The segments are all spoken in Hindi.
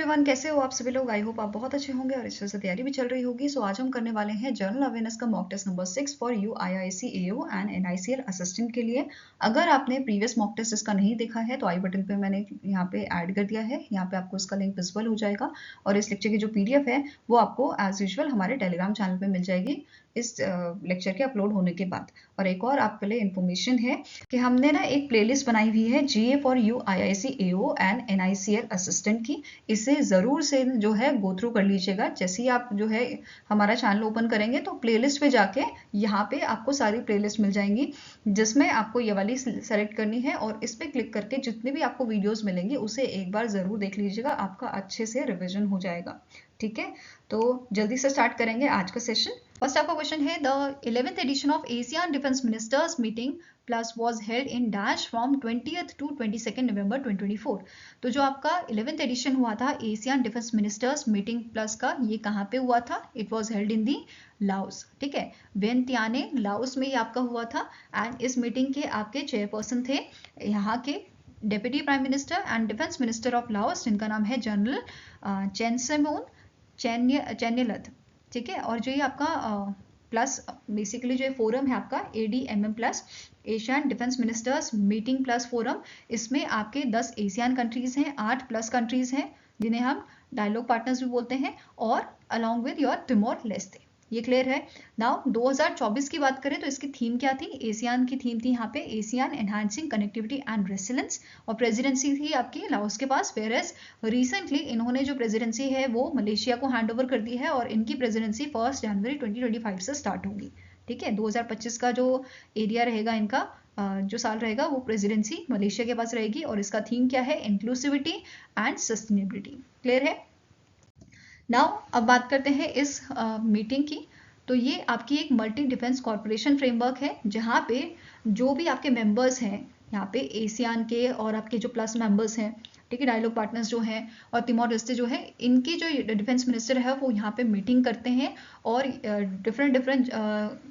एवरीवन, कैसे हो आप सभी लोग। आई होप आप बहुत अच्छे होंगे और अच्छे से तैयारी भी चल रही होगी। सो आज हम करने वाले हैं जनरल अवेयरनेस का mock test number 6 for you IIC AO and NICL assistant के लिए। अगर आपने प्रीवियस मॉक टेस्ट इसका नहीं देखा है तो आई बटन पे मैंने यहाँ पे ऐड कर दिया है। यहाँ पे आपको इसका लिंक विजिबल हो जाएगा और इस लेक्चर की जो PDF है वो आपको एज यूजुअल हमारे टेलीग्राम चैनल पे मिल जाएगी इस लेक्चर के अपलोड होने के बाद। और एक और आपके लिए इन्फॉर्मेशन है कि हमने ना एक प्लेलिस्ट बनाई हुई है GA for you IIC AO and NICL assistant की। इसे ज़रूर से जो है गो थ्रू कर लीजिएगा। जैसे ही आप जो है हमारा चैनल ओपन करेंगे तो प्लेलिस्ट पे जाके यहाँ पे आपको सारी प्लेलिस्ट मिल जाएंगी, जिसमें आपको ये वाली सेलेक्ट करनी है और इस पर क्लिक करके जितने भी आपको वीडियोस मिलेंगे उसे एक बार ज़रूर देख लीजिएगा। आपका अच्छे से रिविजन हो जाएगा। ठीक है, तो जल्दी से स्टार्ट करेंगे आज का सेशन। फर्स्ट आपका क्वेश्चन है, the 11th edition of Asian defence ministers meeting plus was held in dash from 20th to 22nd November 2024। तो जो आपका 11th एडिशन हुआ था Asian defence ministers meeting plus का, ये कहाँ पे हुआ था? It was held in the Laos. ठीक है, वियंतियाने लाओस में ये आपका हुआ था। एंड इस मीटिंग के आपके चेयरपर्सन थे यहाँ के deputy prime minister and defence minister of Laos, जिनका नाम है जनरल चेनसेमोन चेन्यलथ। ठीक है, और जो ये आपका प्लस बेसिकली जो फोरम है आपका ADMM plus Asian defence ministers meeting plus forum, इसमें आपके 10 एशियन कंट्रीज हैं, 8 प्लस कंट्रीज हैं जिन्हें हम डायलॉग पार्टनर्स भी बोलते हैं, और along with your Timor Leste. ये क्लियर है। नाउ 2024 की बात करें तो इसकी थीम क्या थी? एशियन की थीम थी यहाँ पे Asian enhancing connectivity and resilience, और प्रेसिडेंसी थी आपकी लाओस के पास। वेयरएज रिसेंटली इन्होंने जो प्रेसिडेंसी है वो मलेशिया को हैंड ओवर कर दी है और इनकी प्रेसिडेंसी 1 जनवरी 2025 से स्टार्ट होगी। ठीक है, 2025 का जो एरिया रहेगा इनका, जो साल रहेगा वो प्रेसिडेंसी मलेशिया के पास रहेगी, और इसका थीम क्या है? Inclusivity and sustainability. क्लियर है। नाउ अब बात करते हैं इस मीटिंग की। तो ये आपकी एक मल्टी डिफेंस कॉरपोरेशन फ्रेमवर्क है, जहाँ पे जो भी आपके मेंबर्स हैं यहाँ पे एशियन के और आपके जो प्लस मेंबर्स हैं, ठीक है, डायलॉग पार्टनर्स जो हैं और तिमोर लेस्ते जो है, इनके जो डिफेंस मिनिस्टर है वो यहाँ पे मीटिंग करते हैं और डिफरेंट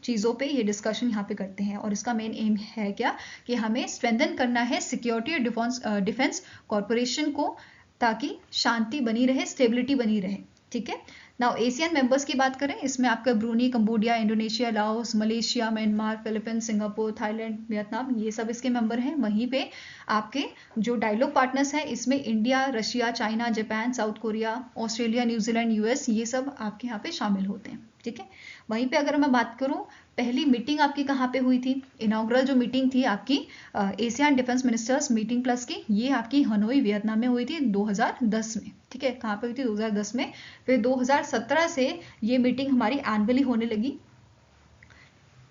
चीज़ों पे ये डिस्कशन यहाँ पे करते हैं। और इसका मेन एम है क्या? कि हमें स्ट्रेंथन करना है सिक्योरिटी और डिफेंस कॉरपोरेशन को, ताकि शांति बनी रहे, स्टेबिलिटी बनी रहे। ठीक है, नाउ एशियन मेंबर्स की बात करें, इसमें आपका Bruny, Cambodia, Indonesia, Laos, Malaysia, Myanmar, Philippines, Singapore, Thailand, Vietnam, ये सब इसके मेंबर हैं। वहीं पे आपके जो डायलॉग पार्टनर्स हैं इसमें India, Russia, China, Japan, south Korea, Australia, New Zealand, US, ये सब आपके यहाँ पे शामिल होते हैं। ठीक है, वहीं पे अगर मैं बात करूं पहली मीटिंग आपकी कहाँ पे हुई थी? इनॉग्रल जो मीटिंग थी आपकी Asian defence ministers meeting plus की, ये आपकी हनोई वियतनाम में हुई थी 2010 में। ठीक है, कहाँ पे हुई थी? 2010 में। फिर 2017 से ये मीटिंग हमारी एनुअली होने लगी।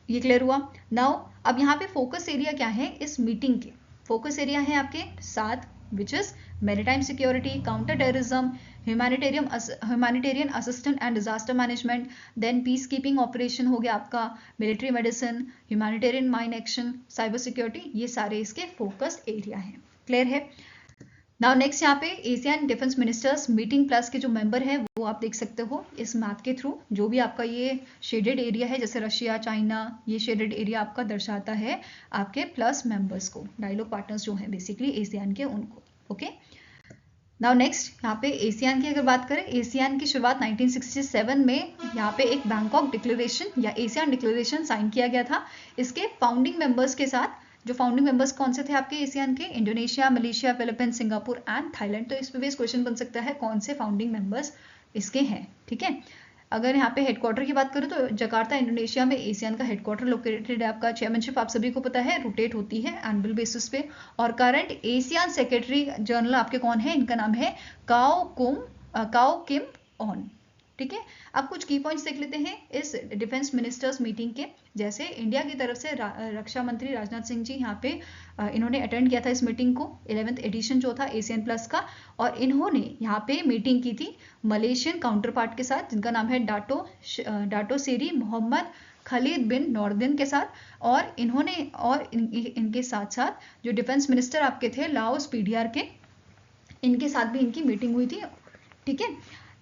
ये क्लियर हुआ। नाउ अब यहाँ पे फोकस एरिया क्या है इस मीटिंग के? फोकस एरिया है आपके 7, which is maritime security, counter terrorism, humanitarian assistant and disaster management, then peace keeping operation हो गया आपका, military medicine, humanitarian mine action, cyber security, ये सारे इसके फोकस एरिया हैं। क्लियर है। नाउ नेक्स्ट यहाँ पे Asian defence ministers meeting plus के जो मेंबर हैं वो आप देख सकते हो इस मैप के थ्रू। जो भी आपका ये शेडेड एरिया है, जैसे रशिया, चाइना, ये शेडेड एरिया आपका दर्शाता है आपके प्लस मेंबर्स को, डायलॉग पार्टनर्स जो हैं बेसिकली एशियन के, उनको। ओके, नाउ नेक्स्ट यहाँ पे एशियन की अगर बात करें, एशियन की शुरुआत 1967 में यहाँ पे एक बैंकॉक डिक्लेरेशन या एशियन डिक्लेरेशन साइन किया गया था इसके फाउंडिंग मेंबर्स के साथ। जो फाउंडिंग मेंबर्स कौन से थे आपके एशियन के? Indonesia, Malaysia, Philippines, Singapore and Thailand. तो इस पे क्वेश्चन बन सकता है कौन से फाउंडिंग मेंबर्स इसके हैं। ठीक है, अगर यहाँ पे हेडक्वार्टर की बात करें तो जकार्ता इंडोनेशिया में एशियन का हेडक्वार्टर लोकेटेड है। आपका चेयरमैनशिप आप सभी को पता है रोटेट होती है एनुअल बेसिस पे, और करंट एशियन सेक्रेटरी जनरल आपके कौन है? इनका नाम है काओ किम ऑन। ठीक है, अब कुछ की पॉइंट्स देख लेते हैं इस डिफेंस मिनिस्टर्स मीटिंग के। जैसे इंडिया की तरफ से रक्षा मंत्री राजनाथ सिंह जी यहाँ पे इन्होंने अटेंड किया था इस मीटिंग को, 11th एडिशन जो था एशियन प्लस का, और इन्होंने यहाँ पे मीटिंग की थी मलेशियन काउंटर पार्ट के साथ, जिनका नाम है डाटो सेरी मोहम्मद खलीद बिन नॉर्दिन के साथ। और इन्होंने और इनके साथ साथ जो डिफेंस मिनिस्टर आपके थे लाओस PDR के, इनके साथ भी इनकी मीटिंग हुई थी ठीक है।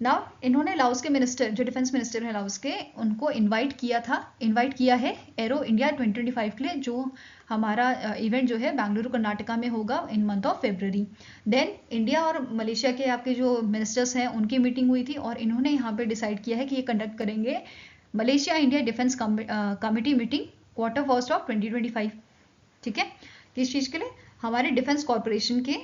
नाउ इन्होंने लाओस के मिनिस्टर, जो डिफेंस मिनिस्टर है लाओस के, उनको इनवाइट किया है एरो इंडिया 2025 के लिए, जो हमारा इवेंट जो है बेंगलुरु कर्नाटका में होगा in month of February. Then India और मलेशिया के आपके जो मिनिस्टर्स हैं उनकी मीटिंग हुई थी और इन्होंने यहाँ पे डिसाइड किया है कि ये कंडक्ट करेंगे Malaysia India defence committee meeting Q1 of 2025। ठीक है, किस चीज़ के लिए? हमारे डिफेंस कॉरपोरेशन के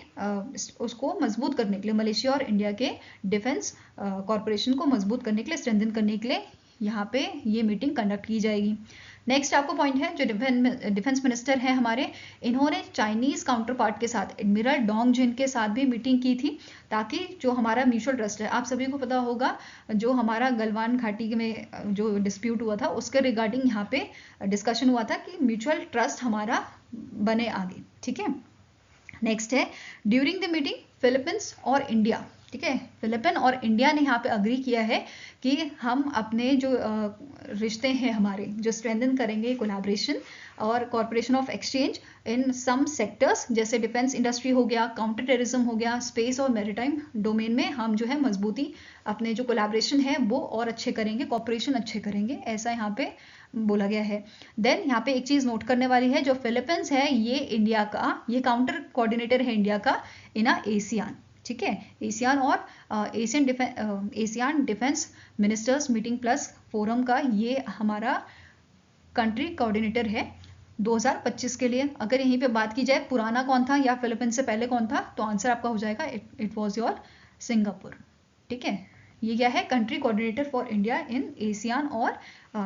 उसको मजबूत करने के लिए, मलेशिया और इंडिया के डिफेंस कॉरपोरेशन को मजबूत करने के लिए, स्ट्रेंथन करने के लिए यहाँ पे ये मीटिंग कंडक्ट की जाएगी। नेक्स्ट आपको पॉइंट है, जो डिफेंस मिनिस्टर हैं हमारे, इन्होंने चाइनीज काउंटर पार्ट के साथ, एडमिरल डोंग जिन के साथ भी मीटिंग की थी, ताकि जो हमारा म्यूचुअल ट्रस्ट है, आप सभी को पता होगा जो हमारा गलवान घाटी में जो डिस्प्यूट हुआ था उसके रिगार्डिंग यहाँ पे डिस्कशन हुआ था कि म्यूचुअल ट्रस्ट हमारा बने आगे। ठीक है। नेक्स्ट है, ड्यूरिंग द मीटिंग फिलीपींस और इंडिया, ठीक है, फिलीपीन और इंडिया ने यहाँ पे अग्री किया है कि हम अपने जो रिश्ते हैं हमारे, जो स्ट्रेंथन करेंगे कोलैबोरेशन और corporation of exchange in some sectors, जैसे डिफेंस इंडस्ट्री हो गया, काउंटर टेररिज्म हो गया, स्पेस और मैरीटाइम डोमेन में हम जो है मजबूती अपने जो कोलैबोरेशन है वो और अच्छे करेंगे, कॉर्पोरेशन अच्छे करेंगे, ऐसा यहाँ पे बोला गया है। देन यहाँ पे एक चीज नोट करने वाली है, जो फिलीपींस है ये इंडिया का, ये काउंटर कोऑर्डिनेटर है इंडिया का इन एशियान। ठीक है, एशियान और ASEAN defence ministers meeting plus forum का ये हमारा कंट्री कोऑर्डिनेटर है 2025 के लिए। अगर यहीं पे बात की जाए पुराना कौन था या फिलीपींस से पहले कौन था, तो आंसर आपका हो जाएगा इट वाज योर सिंगापुर। ठीक है, ये क्या है, country coordinator for India in ASEAN और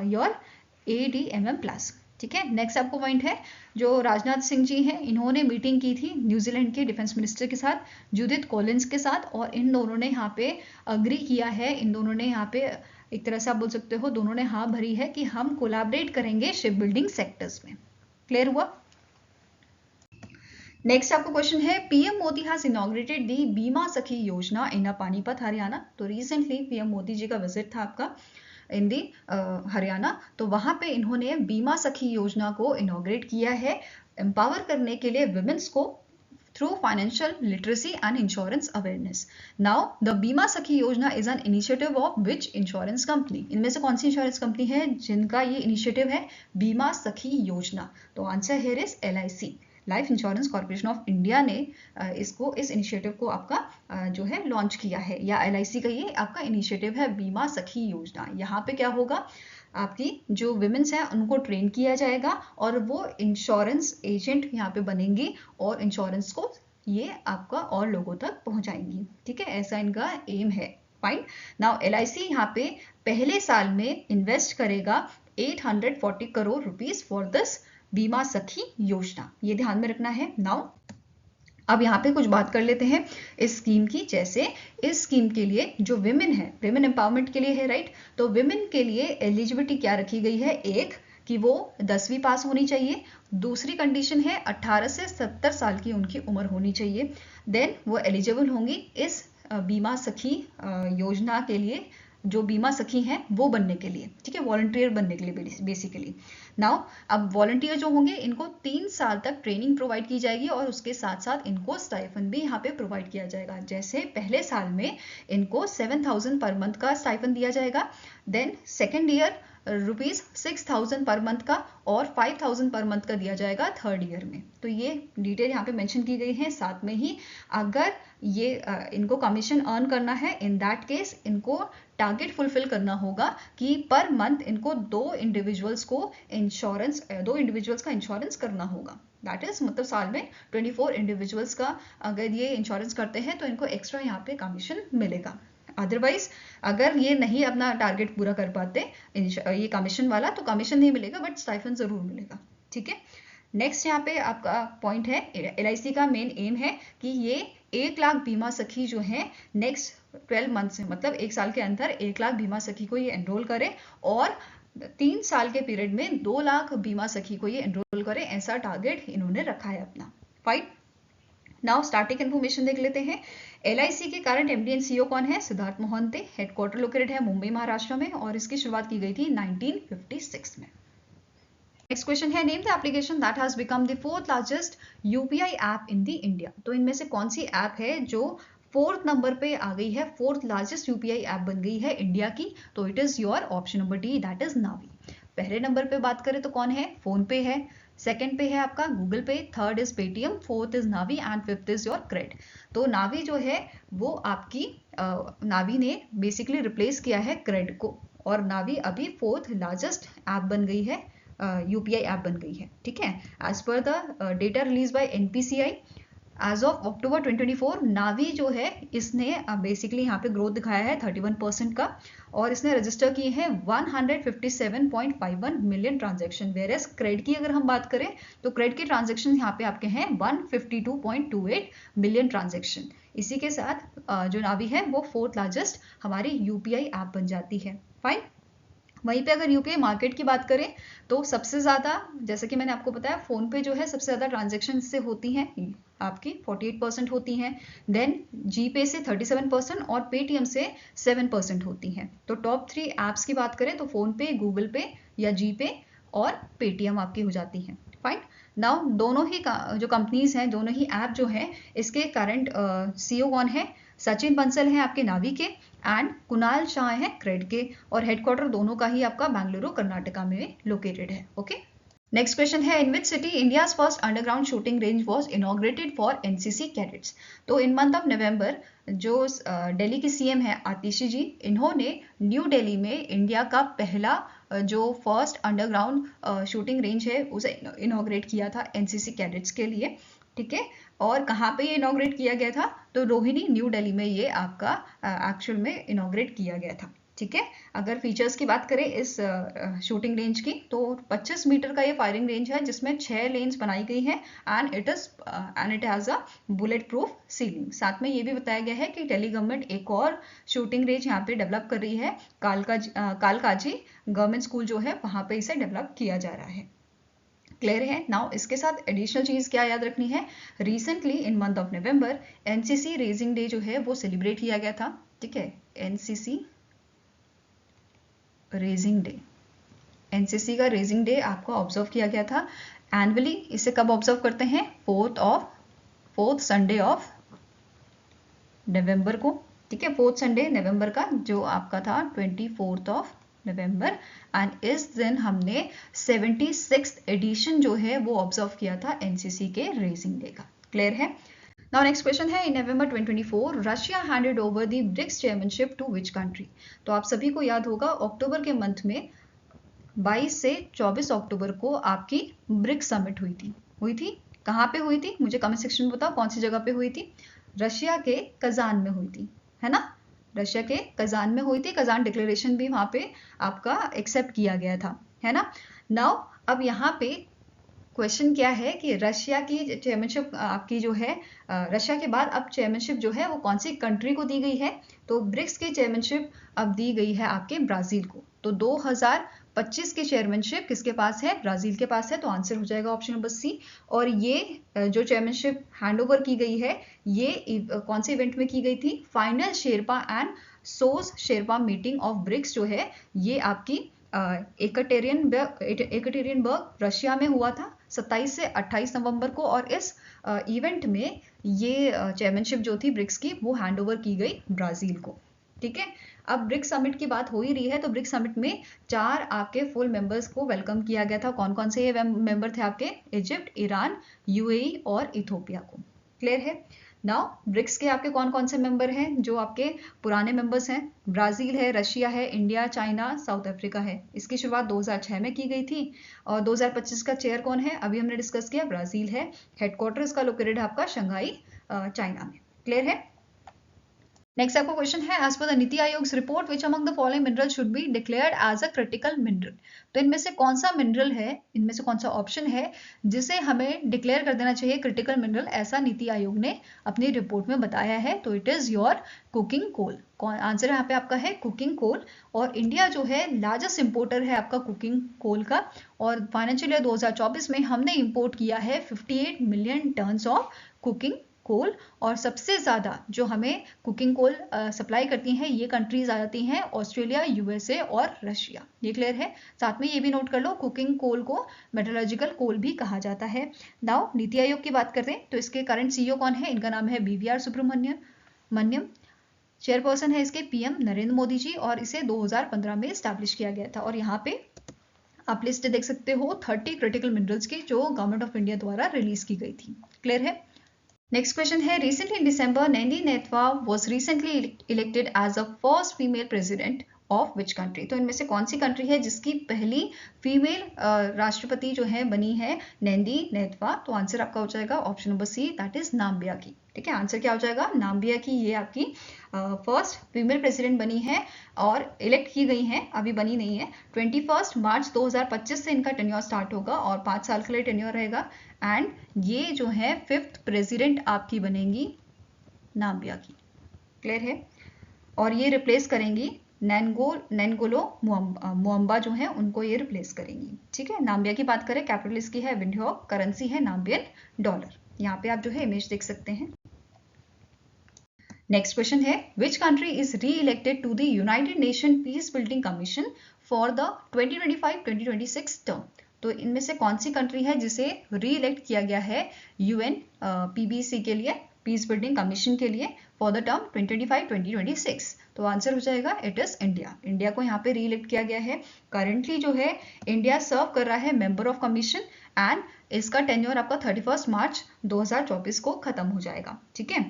योर ADMM प्लस। ठीक है। नेक्स्ट आपको पॉइंट है, जो राजनाथ सिंह जी हैं, इन्होंने मीटिंग की थी न्यूजीलैंड के डिफेंस मिनिस्टर के साथ, जूडिथ कॉलिंस के साथ, और इन दोनों ने यहाँ पे अग्री किया है, इन दोनों ने यहाँ पे एक तरह से आप बोल सकते हो दोनों ने हाँ भरी है कि हम कोलैबोरेट करेंगे शिप बिल्डिंग सेक्टर्स में। क्लियर हुआ? नेक्स्ट आपको क्वेश्चन है, पीएम मोदी हैज इनॉग्रेटेड दी बीमा सखी योजना इन पानीपत हरियाणा। तो रिसेंटली पीएम मोदी जी का विजिट था आपका इन दी हरियाणा, तो वहां पे इन्होंने बीमा सखी योजना को इनॉग्रेट किया है, एम्पावर करने के लिए विमेंस को through financial literacy and insurance awareness. Now the बीमा सखी योजना is an initiative of which insurance company? इनमें से कौन सी इंश्योरेंस कंपनी है जिनका ये इनिशिएटिव है बीमा सखी योजना? तो answer here is LIC, life insurance corporation of India ने इस इनिशिएटिव को आपका जो है लॉन्च किया है, या LIC का ये आपका इनिशिएटिव है बीमा सखी योजना। यहाँ पे क्या होगा, आपकी जो विमेंस हैं उनको ट्रेन किया जाएगा और वो इंश्योरेंस एजेंट यहाँ पे बनेंगी और इंश्योरेंस को ये आपका और लोगों तक पहुंचाएंगी। ठीक है, ऐसा इनका एम है। फाइन। नाउ LIC यहाँ पे पहले साल में इन्वेस्ट करेगा 840 करोड़ रुपीज फॉर दिस बीमा सखी योजना, ये ध्यान में रखना है। नाउ अब यहाँ पे कुछ बात कर लेते हैं इस स्कीम की। जैसे इस स्कीम के लिए जो विमेन है, विमेन एम्पावरमेंट के लिए है, राइट। तो विमेन के लिए एलिजिबिलिटी क्या रखी गई है, एक कि वो 10वीं पास होनी चाहिए, दूसरी कंडीशन है 18 से 70 साल की उनकी उम्र होनी चाहिए, देन वो एलिजिबल होंगी इस बीमा सखी योजना के लिए, जो बीमा सखी हैं वो बनने के लिए। ठीक है, वॉलंटियर बनने के लिए बेसिकली। नाउ अब वॉलंटियर जो होंगे इनको 3 साल तक ट्रेनिंग प्रोवाइड की जाएगी और उसके साथ साथ इनको स्टाइफन भी यहाँ पे प्रोवाइड किया जाएगा। जैसे पहले साल में इनको 7,000 पर मंथ का स्टाइफन दिया जाएगा, then second year ₹6,000 per month का और 5,000 पर मंथ का दिया जाएगा थर्ड ईयर में। तो ये डिटेल यहाँ पे मेंशन की गई है। साथ में ही अगर ये इनको कमीशन अर्न करना है, इन दैट केस इनको टारगेट फुलफिल करना होगा कि पर मंथ इनको 2 इंडिविजुअल्स का इंश्योरेंस करना होगा। दैट इज मतलब साल में 24 इंडिविजुअल्स का अगर ये इंश्योरेंस करते हैं तो इनको एक्स्ट्रा यहाँ पे कमीशन मिलेगा। अदरवाइज अगर ये नहीं अपना टारगेट पूरा कर पाते ये कमीशन वाला, तो कमीशन नहीं मिलेगा बट स्टाइफन जरूर मिलेगा। ठीक है। नेक्स्ट यहाँ पे आपका पॉइंट है, LIC का मेन एम है कि ये 1 लाख बीमा सखी जो है नेक्स्ट 12 मंथ से, मतलब 1 साल के अंदर 1 लाख बीमा सखी को ये एनरोल करे और 3 साल के पीरियड में 2 लाख बीमा सखी को ये एनरोल करे, ऐसा टारगेट इन्होंने रखा है अपना। फाइन। नाउ स्टार्टिंग इन्फॉर्मेशन देख लेते हैं। LIC के करंट MD एंड CEO कौन है? सिद्धार्थ मोहंते। हेडक्वार्टर लोकेटेड है मुंबई महाराष्ट्र में और इसकी शुरुआत की गई थी 1956 में। नेक्स्ट क्वेश्चन है, name the application that has become the 4th largest UPI app in the India. तो इनमें से कौन सी ऐप है जो फोर्थ नंबर पे आ गई है, फोर्थ लार्जेस्ट यूपीआई ऐप बन गई है इंडिया की, तो it is your option number D, that is navy. पहले नंबर पे बात करें तो कौन है, फोन पे है, सेकंड पे है आपका Google Pay, third is Paytm, fourth is Navi and fifth is your CRED. तो नावी जो है वो आपकी नावी ने बेसिकली रिप्लेस किया है क्रेड को, और नावी अभी फोर्थ लार्जेस्ट ऐप बन गई है, यूपीआई ऐप बन गई है, ठीक है। As per the data release by NPCI as of October 2024, Navi जो है इसने बेसिकली यहाँ पे ग्रोथ दिखाया है 31% का, और इसने रजिस्टर किए हैं 157.51 मिलियन ट्रांजेक्शन। वेयरएज क्रेड की अगर हम बात करें तो क्रेड के ट्रांजेक्शन यहाँ पे आपके हैं 152.28 मिलियन ट्रांजेक्शन। इसी के साथ जो नावी है वो फोर्थ लार्जेस्ट हमारी यूपीआई ऐप बन जाती है। फाइन। वहीं पे अगर यूपीआई मार्केट की बात करें तो सबसे ज़्यादा, जैसे कि मैंने आपको बताया, फ़ोन पे जो है सबसे ज़्यादा ट्रांजेक्शन से होती हैं आपकी 48% होती हैं, देन जी पे से 37% और पेटीएम से 7% होती हैं। तो टॉप 3 ऐप्स की बात करें तो फ़ोन पे, गूगल पे या जी पे और पेटीएम आपकी हो जाती हैं। फाइन। नाउ दोनों ही जो कंपनीज हैं, दोनों ही ऐप जो है, इसके करंट सीईओ कौन है, सचिन बंसल हैं आपके नावी के, एंड कुणाल शाह हैं क्रेड के, और हेडक्वार्टर दोनों का ही आपका बेंगलुरु कर्नाटका में लोकेटेड है। ओके। नेक्स्ट क्वेश्चन है, in which city India's first underground shooting range was inaugurated for NCC cadets. तो इन मंथ ऑफ नवंबर जो दिल्ली की सीएम है आतिशी जी, इन्होंने न्यू दिल्ली में इंडिया का पहला जो फर्स्ट अंडरग्राउंड शूटिंग रेंज है उसे इनॉग्रेट किया था एनसीसी कैडेट्स के लिए, ठीक है। और कहाँ पे ये इनॉग्रेट किया गया था, तो रोहिणी न्यू दिल्ली में ये आपका एक्चुअल में इनॉग्रेट किया गया था, ठीक है। अगर फीचर्स की बात करें इस शूटिंग रेंज की, तो 25 मीटर का ये फायरिंग रेंज है जिसमें 6 लेन्स बनाई गई हैं, and it has a bullet proof ceiling. साथ में ये भी बताया गया है कि दिल्ली गवर्नमेंट एक और शूटिंग रेंज यहाँ पे डेवलप कर रही है, कालकाजी गवर्नमेंट स्कूल जो है वहाँ पे इसे डेवलप किया जा रहा है। क्लियर है। नाउ इसके साथ एडिशनल चीज क्या याद रखनी है, recently in month of November NCC raising day जो है वो सेलिब्रेट किया गया था, ठीक है। एनसीसी रेजिंग डे, एनसीसी का रेजिंग डे आपको ऑब्जर्व किया गया था एनुअली। इसे कब ऑब्जर्व करते हैं, फोर्थ संडे ऑफ नवंबर को, ठीक है। फोर्थ संडे नवंबर का जो आपका था 24 ऑफ नवंबर, एंड इस दिन हमने 76th एडिशन जो है वो ऑब्जर्व किया था एनसीसी के रेजिंग डे का। क्लियर है। नाउ नेक्स्ट क्वेश्चन है, in November 2024 Russia handed over the BRICS chairmanship to which country. तो आप सभी को याद होगा अक्टूबर के मंथ में 22 से 24 अक्टूबर को आपकी ब्रिक्स समिट हुई थी। कहाँ पे हुई थी, मुझे कमेंट सेक्शन में बताओ कौन सी जगह पे हुई थी। रशिया के कजान में हुई थी, है ना। रशिया के कजान में हुई थी, कजान डिक्लेरेशन भी वहां पे आपका एक्सेप्ट किया गया था, है ना। नाउ अब यहाँ पे क्वेश्चन क्या है कि रशिया की चेयरमैनशिप आपकी जो है, रशिया के बाद अब चेयरमैनशिप जो है वो कौन सी कंट्री को दी गई है, तो ब्रिक्स की चेयरमैनशिप अब दी गई है आपके ब्राजील को। तो 2025 की चेयरमैनशिप किसके पास है, ब्राजील के पास है, तो आंसर हो जाएगा ऑप्शन नंबर सी। और ये जो चेयरमैनशिप हैंडओवर की गई है ये कौन से इवेंट में की गई थी, final Sherpa and shows Sherpa meeting of BRICS जो है ये आपकी एकटेरियनबर्ग रशिया में हुआ था 27 से 28 नवंबर को, और इस इवेंट में ये चेयरमैनशिप जो थी ब्रिक्स की वो हैंडओवर की गई ब्राजील को, ठीक है। अब ब्रिक्स समिट की बात हो ही रही है, तो ब्रिक्स समिट में 4 आपके फुल मेंबर्स को वेलकम किया गया था। कौन कौन से ये मेंबर थे आपके, इजिप्ट, ईरान, यूएई और इथोपिया को। क्लियर है। नाउ ब्रिक्स के आपके कौन कौन से मेंबर हैं जो आपके पुराने मेंबर्स हैं, ब्राजील है, रशिया है, इंडिया, चाइना, साउथ अफ्रीका है। इसकी शुरुआत 2006 में की गई थी, और 2025 का चेयर कौन है, अभी हमने डिस्कस किया, ब्राजील है। हेडक्वार्टर इसका लोकेटेड है आपका शंघाई चाइना में। क्लियर है। नेक्स्ट आपका क्वेश्चन है, as per the NITI Aayog report which among the following mineral should be declared as a critical mineral. तो इनमें से कौन सा मिनरल है, इनमें से कौन सा ऑप्शन है जिसे हमें डिक्लेयर कर देना चाहिए क्रिटिकल मिनरल, ऐसा नीति आयोग ने अपनी रिपोर्ट में बताया है। तो it is your cooking coal. कौन आंसर यहाँ पे आपका है कुकिंग कोल। और इंडिया जो है लार्जेस्ट इंपोर्टर है आपका कुकिंग कोल का, और फाइनेंशियल ईयर 2024 में हमने इंपोर्ट किया है 58 million tons of cooking coal. और सबसे ज़्यादा जो हमें कुकिंग कोल सप्लाई करती हैं ये कंट्रीज आ जाती हैं ऑस्ट्रेलिया, यूएसए और रशिया। ये क्लियर है। साथ में ये भी नोट कर लो कुकिंग कोल को मेटलर्जिकल कोल भी कहा जाता है। नाउ नीति आयोग की बात करते हैं तो इसके करंट सीईओ कौन है, इनका नाम है बीवीआर सुब्रमण्यन। मन्यम। चेयरपर्सन है इसके पीएम नरेंद्र मोदी जी और इसे 2015 में स्टैब्लिश किया गया था। और यहाँ पे आप लिस्ट देख सकते हो 30 क्रिटिकल मिनरल्स की जो गवर्नमेंट ऑफ इंडिया द्वारा रिलीज की गई थी। क्लियर है। नेक्स्ट क्वेश्चन है, recently in December Nandi Ndaitwah was recently elected as a first female president of which country. तो इनमें से कौन सी कंट्री है जिसकी पहली फीमेल राष्ट्रपति जो है बनी है नैनी नेतवा। तो आंसर आपका हो जाएगा option number C, that is Namibia की। ठीक है, आंसर क्या हो जाएगा, नाम्बिया की। ये आपकी फर्स्ट फीमेल प्रेसिडेंट बनी है और इलेक्ट की गई हैं, अभी बनी नहीं है। 21 मार्च 2025 से इनका टेन्योर स्टार्ट होगा और 5 साल के लिए टेन्योर रहेगा। एंड ये जो है 5th प्रेसिडेंट आपकी बनेंगी नाम्बिया की। क्लियर है। और ये रिप्लेस करेंगी नैनगोलो मुअम्बा जो है, उनको ये रिप्लेस करेंगी। ठीक है, नाम्बिया की बात करें, कैपिटल इसकी है विंडहॉक, करेंसी है नाम्बियन डॉलर। यहाँ पे आप जो है इमेज देख सकते हैं। नेक्स्ट क्वेश्चन है, which country is re elected to the United Nation peace building commission for the 2025-2026 term. तो इनमें से कौन सी कंट्री है जिसे री इलेक्ट किया गया है यूएन पीबीसी के लिए, पीस बिल्डिंग कमीशन के लिए, फॉर द टर्म 2025-2026। तो आंसर हो जाएगा इट इज इंडिया। इंडिया को यहाँ पे री इलेक्ट किया गया है। करंटली जो है इंडिया सर्व कर रहा है मेंबर ऑफ कमीशन एंड इसका टेन्योर आपका 31 मार्च 2024 को खत्म हो जाएगा। ठीक है,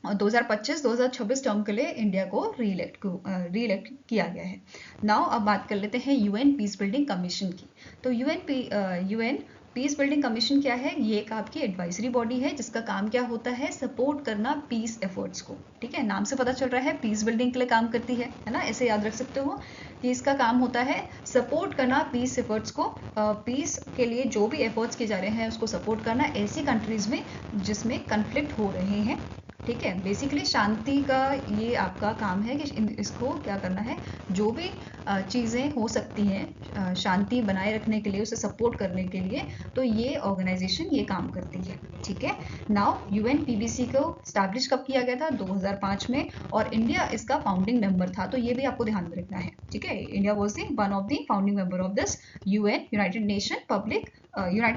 और 2025-2026 टर्म के लिए इंडिया को रीइलेक्ट किया गया है। नाउ अब बात कर लेते हैं यूएन पीस बिल्डिंग कमीशन की। तो यूएन पीस बिल्डिंग कमीशन क्या है, ये एक आपकी एडवाइजरी बॉडी है जिसका काम क्या होता है, सपोर्ट करना पीस एफर्ट्स को। ठीक है, नाम से पता चल रहा है पीस बिल्डिंग के लिए काम करती है ना, ऐसे याद रख सकते हो कि इसका काम होता है सपोर्ट करना पीस एफर्ट्स को। पीस के लिए जो भी एफर्ट्स किए जा रहे हैं उसको सपोर्ट करना ऐसी कंट्रीज में जिसमें कन्फ्लिक्ट हो रहे हैं। ठीक है, बेसिकली शांति का ये आपका काम है कि इसको क्या करना है, जो भी चीज़ें हो सकती हैं शांति बनाए रखने के लिए, उसे सपोर्ट करने के लिए, तो ये ऑर्गेनाइजेशन ये काम करती है। ठीक है, नाउ यूएन पीबीसी को स्टैब्लिश कब किया गया था, 2005 में, और इंडिया इसका फाउंडिंग मेंबर था। तो ये भी आपको ध्यान में रखना है। ठीक है, India was the one of the founding member of this UN United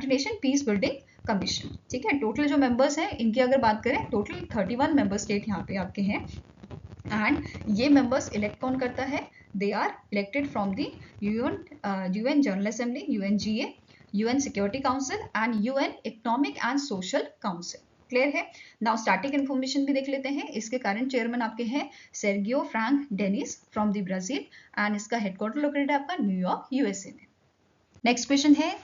Nation peace building commission. ठीक है, टोटल जो मेंबर्स हैं इनकी अगर बात करें, टोटल 31 मेंबर स्टेट यहाँ पे आपके हैं। एंड ये मेंबर्स इलेक्ट कौन करता है, they are elected from the UN General Assembly, UNGA, UN Security Council and UN Economic and Social Council. Clear है। नाउ स्टैटिक इन्फॉर्मेशन भी देख लेते हैं। इसके करंट चेयरमैन आपके हैं Sergio Frank Dennis from the Brazil and इसका हेडक्वार्टर लोकेटेड है आपका न्यूयॉर्क यूएसए में। नेक्स्ट क्वेश्चन है,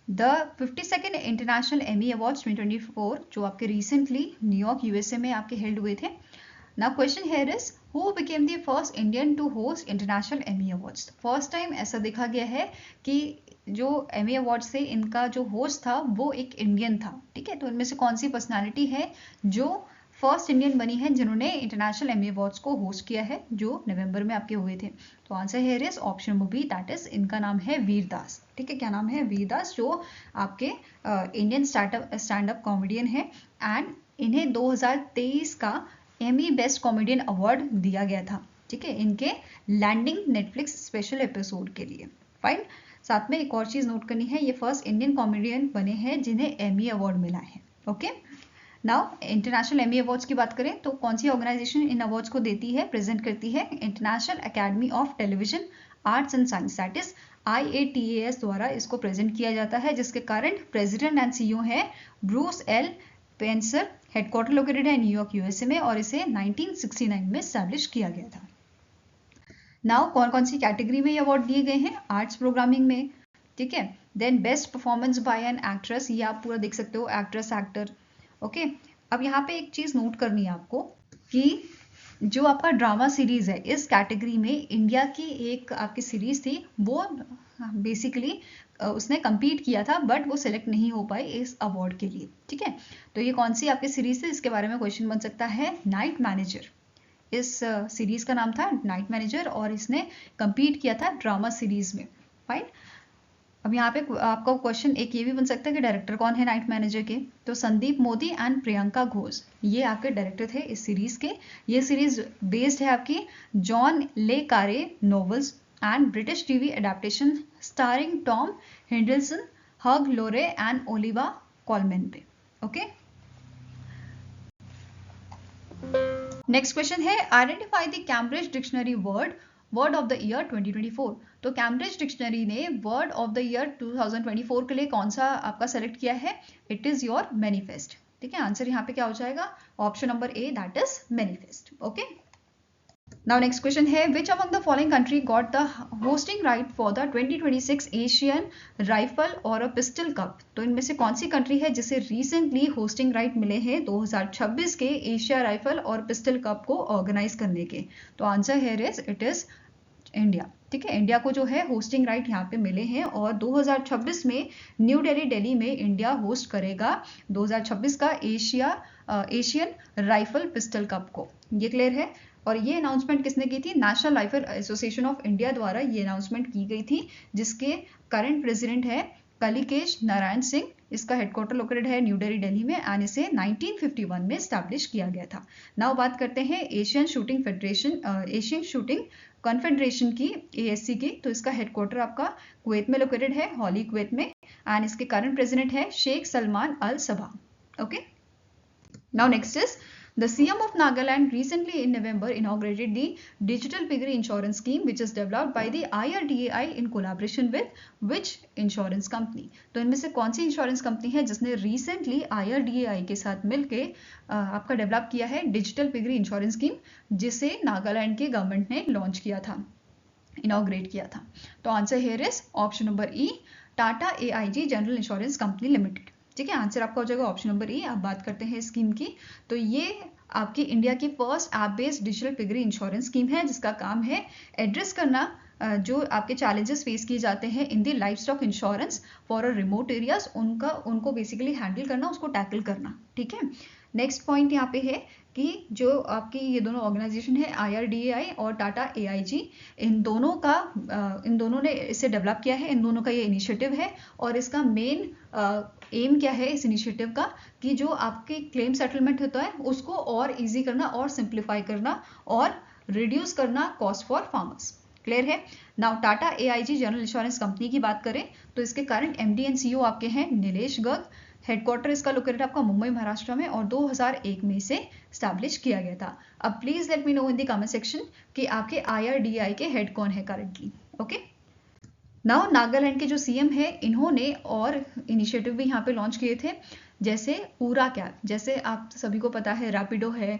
the 52nd international Emmy awards 2024 जो आपके रिसेंटली न्यूयॉर्क यूएसए में आपके हेल्ड हुए थे। Now question here is, who became the first Indian to host International Emmy Awards. First time ऐसा देखा गया है कि जो एमी अवार्ड्स थे इनका जो होस्ट था वो एक इंडियन था। ठीक है, तो इनमें से कौन सी पर्सनैलिटी है जो फर्स्ट इंडियन बनी है जिन्होंने इंटरनेशनल एमी अवार्ड्स को होस्ट किया है, जो नवंबर में आपके हुए थे। तो answer here is option number B, that is इनका नाम है वीर दास। ठीक है, क्या नाम है, वीर दास, जो आपके इंडियन स्टैंड अप कॉमेडियन है एंड इन्हें 2023 का एमी बेस्ट कॉमेडियन अवार्ड दिया गया था। ठीक है, इनके लैंडिंग नेटफ्लिक्स स्पेशल एपिसोड के लिए। फाइन, साथ में एक और चीज नोट करनी है, ये फर्स्ट इंडियन कॉमेडियन बने हैं जिन्हें एमी अवार्ड मिला है। Okay, now international Emmy awards की बात करें तो कौन सी ऑर्गेनाइजेशन इन अवार्ड्स को देती है, प्रेजेंट करती है, international academy of television arts and science, that is IATAS द्वारा इसको प्रेजेंट किया जाता है, जिसके करंट प्रेसिडेंट एंड CEO है ब्रूस एल पेंसर, हेडक्वार्टर लोकेटेड है न्यूयॉर्क यूएसए में और इसे 1969 में स्टैब्लिश किया गया था। नाउ कौन कौन सी कैटेगरी में ये अवार्ड दिए गए हैं, आर्ट्स प्रोग्रामिंग में। ठीक है, then best performance by an actress, ये आप पूरा देख सकते हो, एक्ट्रेस एक्टर। ओके, अब यहाँ पे एक चीज नोट करनी है आपको कि जो आपका ड्रामा सीरीज है इस कैटेगरी में इंडिया की एक आपकी सीरीज थी, वो बेसिकली उसने compete किया था बट वो सिलेक्ट नहीं हो पाई इस अवार्ड के लिए। ठीक है, तो ये कौन सी आपकी सीरीज थी, इसके बारे में क्वेश्चन बन सकता है, नाइट मैनेजर। इस सीरीज का नाम था नाइट मैनेजर और इसने compete किया था ड्रामा सीरीज में। फाइन, अब यहाँ पे आपका क्वेश्चन एक ये भी बन सकता है कि डायरेक्टर कौन है नाइट मैनेजर के, तो संदीप मोदी एंड प्रियंका घोष ये आपके डायरेक्टर थे इस सीरीज के। ये सीरीज बेस्ड है आपकी John le Carre novels and British TV adaptation starring Tom Hiddleston, Hugh Laurie and Olivia Colman पे। ओके, नेक्स्ट क्वेश्चन है identify the Cambridge dictionary word of the year 2024। तो कैम्ब्रिज डिक्शनरी ने वर्ड ऑफ द ईयर 2024 के लिए कौन सा आपका सेलेक्ट किया है? It is your manifest. ठीक है, आंसर यहाँ पे क्या हो जाएगा? Option number A, that is manifest. Okay, now next question है which among the following country got the hosting right for the 2026 Asian rifle और अ पिस्टल कप। तो इनमें से कौन सी कंट्री है जिसे रिसेंटली होस्टिंग राइट मिले हैं 2026 के एशिया राइफल और पिस्टल कप को ऑर्गेनाइज करने के? तो answer here is it is India. ठीक है, इंडिया को जो है होस्टिंग राइट यहाँ पे मिले हैं और 2026 में न्यू दिल्ली में इंडिया होस्ट करेगा 2026 का एशियन राइफल पिस्टल कप को। ये क्लियर है? और ये अनाउंसमेंट किसने की थी? National rifle association of India द्वारा ये अनाउंसमेंट की गई थी, जिसके करंट प्रेसिडेंट है कलिकेश नारायण सिंह। इसका हेडक्वार्टर लोकेटेड है न्यू दिल्ली में एंड इसे 1951 में स्टैब्लिश किया गया था। नाउ बात करते हैं Asian shooting federation, Asian shooting confederation की, ASC की। तो इसका हेडक्वार्टर आपका कुवैत में लोकेटेड है, हॉली कुवैत में, एंड इसके करंट प्रेसिडेंट है Sheikh Salman Al Sabah. Okay, now next is the CM of Nagaland recently in November inaugurated the Digital Piggery Insurance Scheme which is developed by the IRDAI in collaboration with which insurance company? तो इनमें से कौन सी इंश्योरेंस कंपनी है जिसने रिसेंटली IRDAI के साथ मिलके आपका डेवलप किया है डिजिटल पिगरी इंश्योरेंस स्कीम, जिसे नागालैंड के गवर्नमेंट ने लॉन्च किया था, इनॉग्रेट किया था? तो answer here is option number E, Tata AIG general insurance company limited. ठीक है, आंसर आपका हो जाएगा ऑप्शन नंबर ई। अब बात करते हैं स्कीम की। तो ये आपकी इंडिया की first app based digital piggery insurance scheme है, जिसका काम है एड्रेस करना जो आपके चैलेंजेस फेस किए जाते हैं in the livestock insurance for a remote areas, उनको बेसिकली हैंडल करना, उसको टैकल करना। ठीक है, नेक्स्ट पॉइंट यहाँ पे है कि जो आपकी ये दोनों ऑर्गेनाइजेशन है IRDAI और टाटा AIG, इन दोनों ने इसे डेवलप किया है, इन दोनों का ये इनिशिएटिव है। और इसका मेन एम क्या है इस इनिशिएटिव का कि जो आपके क्लेम सेटलमेंट होता है उसको और इजी करना और सिंप्लीफाई करना और रिड्यूस करना कॉस्ट फॉर फार्मर्स। क्लियर है? Now Tata AIG general insurance company की बात करें तो इसके करंट MD एंड CEO आपके हैं नीलेश गर्ग। हेडक्वार्टर इसका लोकेटेड आपका मुंबई महाराष्ट्र में और 2001 में इसे स्टैब्लिश किया गया था। अब please let me know in the comment section कि आपके IRDAI के हेड कौन है करंटली। ओके, नाउ नागालैंड के जो CM है इन्होंने और इनिशिएटिव भी यहाँ पे लॉन्च किए थे, जैसे पूरा कैब, जैसे आप सभी को पता है रैपिडो है,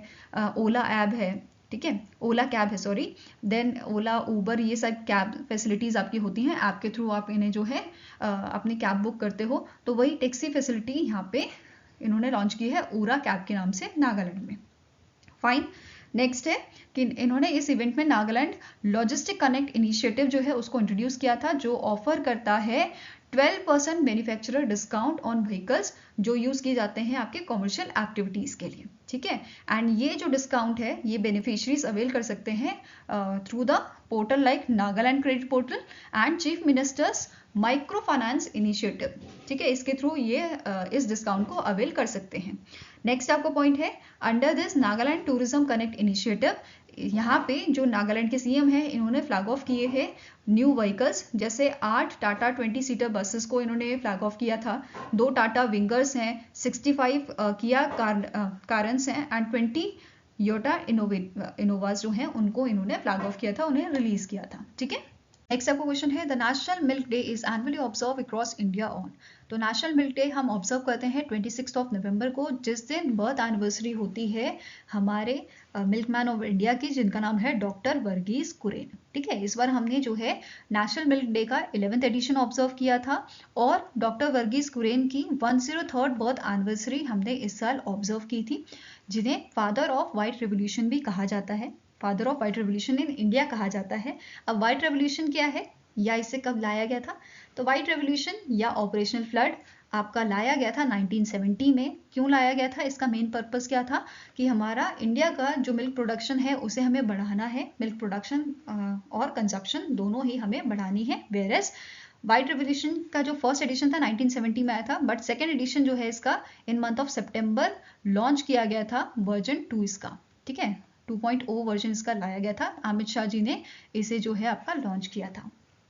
ओला ऐप है, ठीक है, ओला कैब है सॉरी, देन ओला उबर, ये सब कैब फैसिलिटीज आपकी होती हैं, ऐप के थ्रू आप इन्हें जो है अपनी कैब बुक करते हो। तो वही टैक्सी फैसिलिटी यहाँ पे इन्होंने लॉन्च की है ऊरा कैब के नाम से नागालैंड में। फाइन, नेक्स्ट है कि इन्होंने इस इवेंट में नागालैंड लॉजिस्टिक कनेक्ट इनिशिएटिव जो है उसको इंट्रोड्यूस किया था, जो ऑफर करता है 12% मैन्युफैक्चरर डिस्काउंट ऑन व्हीकल्स जो यूज किए जाते हैं आपके कॉमर्शियल एक्टिविटीज के लिए। ठीक है, एंड ये जो डिस्काउंट है ये बेनिफिशरीज अवेल कर सकते हैं through the portal like Nagaland credit portal and chief ministers micro finance initiative. ठीक है, इसके थ्रू ये इस डिस्काउंट को अवेल कर सकते हैं। नेक्स्ट आपका पॉइंट है under this Nagaland tourism connect initiative, यहाँ पे जो नागालैंड के CM है इन्होंने फ्लैग ऑफ किए हैं न्यू व्हीकल्स, जैसे 8 टाटा 20 सीटर बसेस को इन्होंने फ्लैग ऑफ किया था, 2 टाटा विंगर्स हैं, 65 किया कारन्स हैं एंड 20 योटा इनोवास जो हैं उनको इन्होंने फ्लैग ऑफ किया था, उन्हें रिलीज किया था। ठीक है, नेक्स्ट आपका क्वेश्चन है the national milk day is annually observe across India on. तो नेशनल मिल्क डे हम ऑब्जर्व करते हैं 26 नवंबर को, जिस दिन बर्थ एनिवर्सरी होती है हमारे मिल्कमैन ऑफ इंडिया की, जिनका नाम है डॉक्टर वर्गीस कुरेन। ठीक है, इस बार हमने जो है नेशनल मिल्क डे का 11th एडिशन ऑब्जर्व किया था और डॉक्टर वर्गीस कुरेन की 103rd बर्थ एनिवर्सरी हमने इस साल ऑब्जर्व की थी, जिन्हें फादर ऑफ व्हाइट रिवोल्यूशन भी कहा जाता है, father of white revolution in India कहा जाता है। अब व्हाइट रेवोल्यूशन क्या है या इसे कब लाया गया था? तो व्हाइट रेवोल्यूशन या ऑपरेशनल फ्लड आपका लाया गया था 1970 में। क्यों लाया गया था? इसका मेन पर्पस क्या था कि हमारा इंडिया का जो मिल्क प्रोडक्शन है उसे हमें बढ़ाना है, मिल्क प्रोडक्शन और कंजप्शन दोनों ही हमें बढ़ानी है। वेयरएज व्हाइट रेवोल्यूशन का जो फर्स्ट एडिशन था 1970 में आया था, बट सेकेंड एडिशन जो है इसका इन मंथ ऑफ सितंबर लॉन्च किया गया था वर्जन 2 इसका। ठीक है, 2.0 वर्जन इसका लाया गया था, अमित शाह जी ने इसे जो है आपका लॉन्च किया था।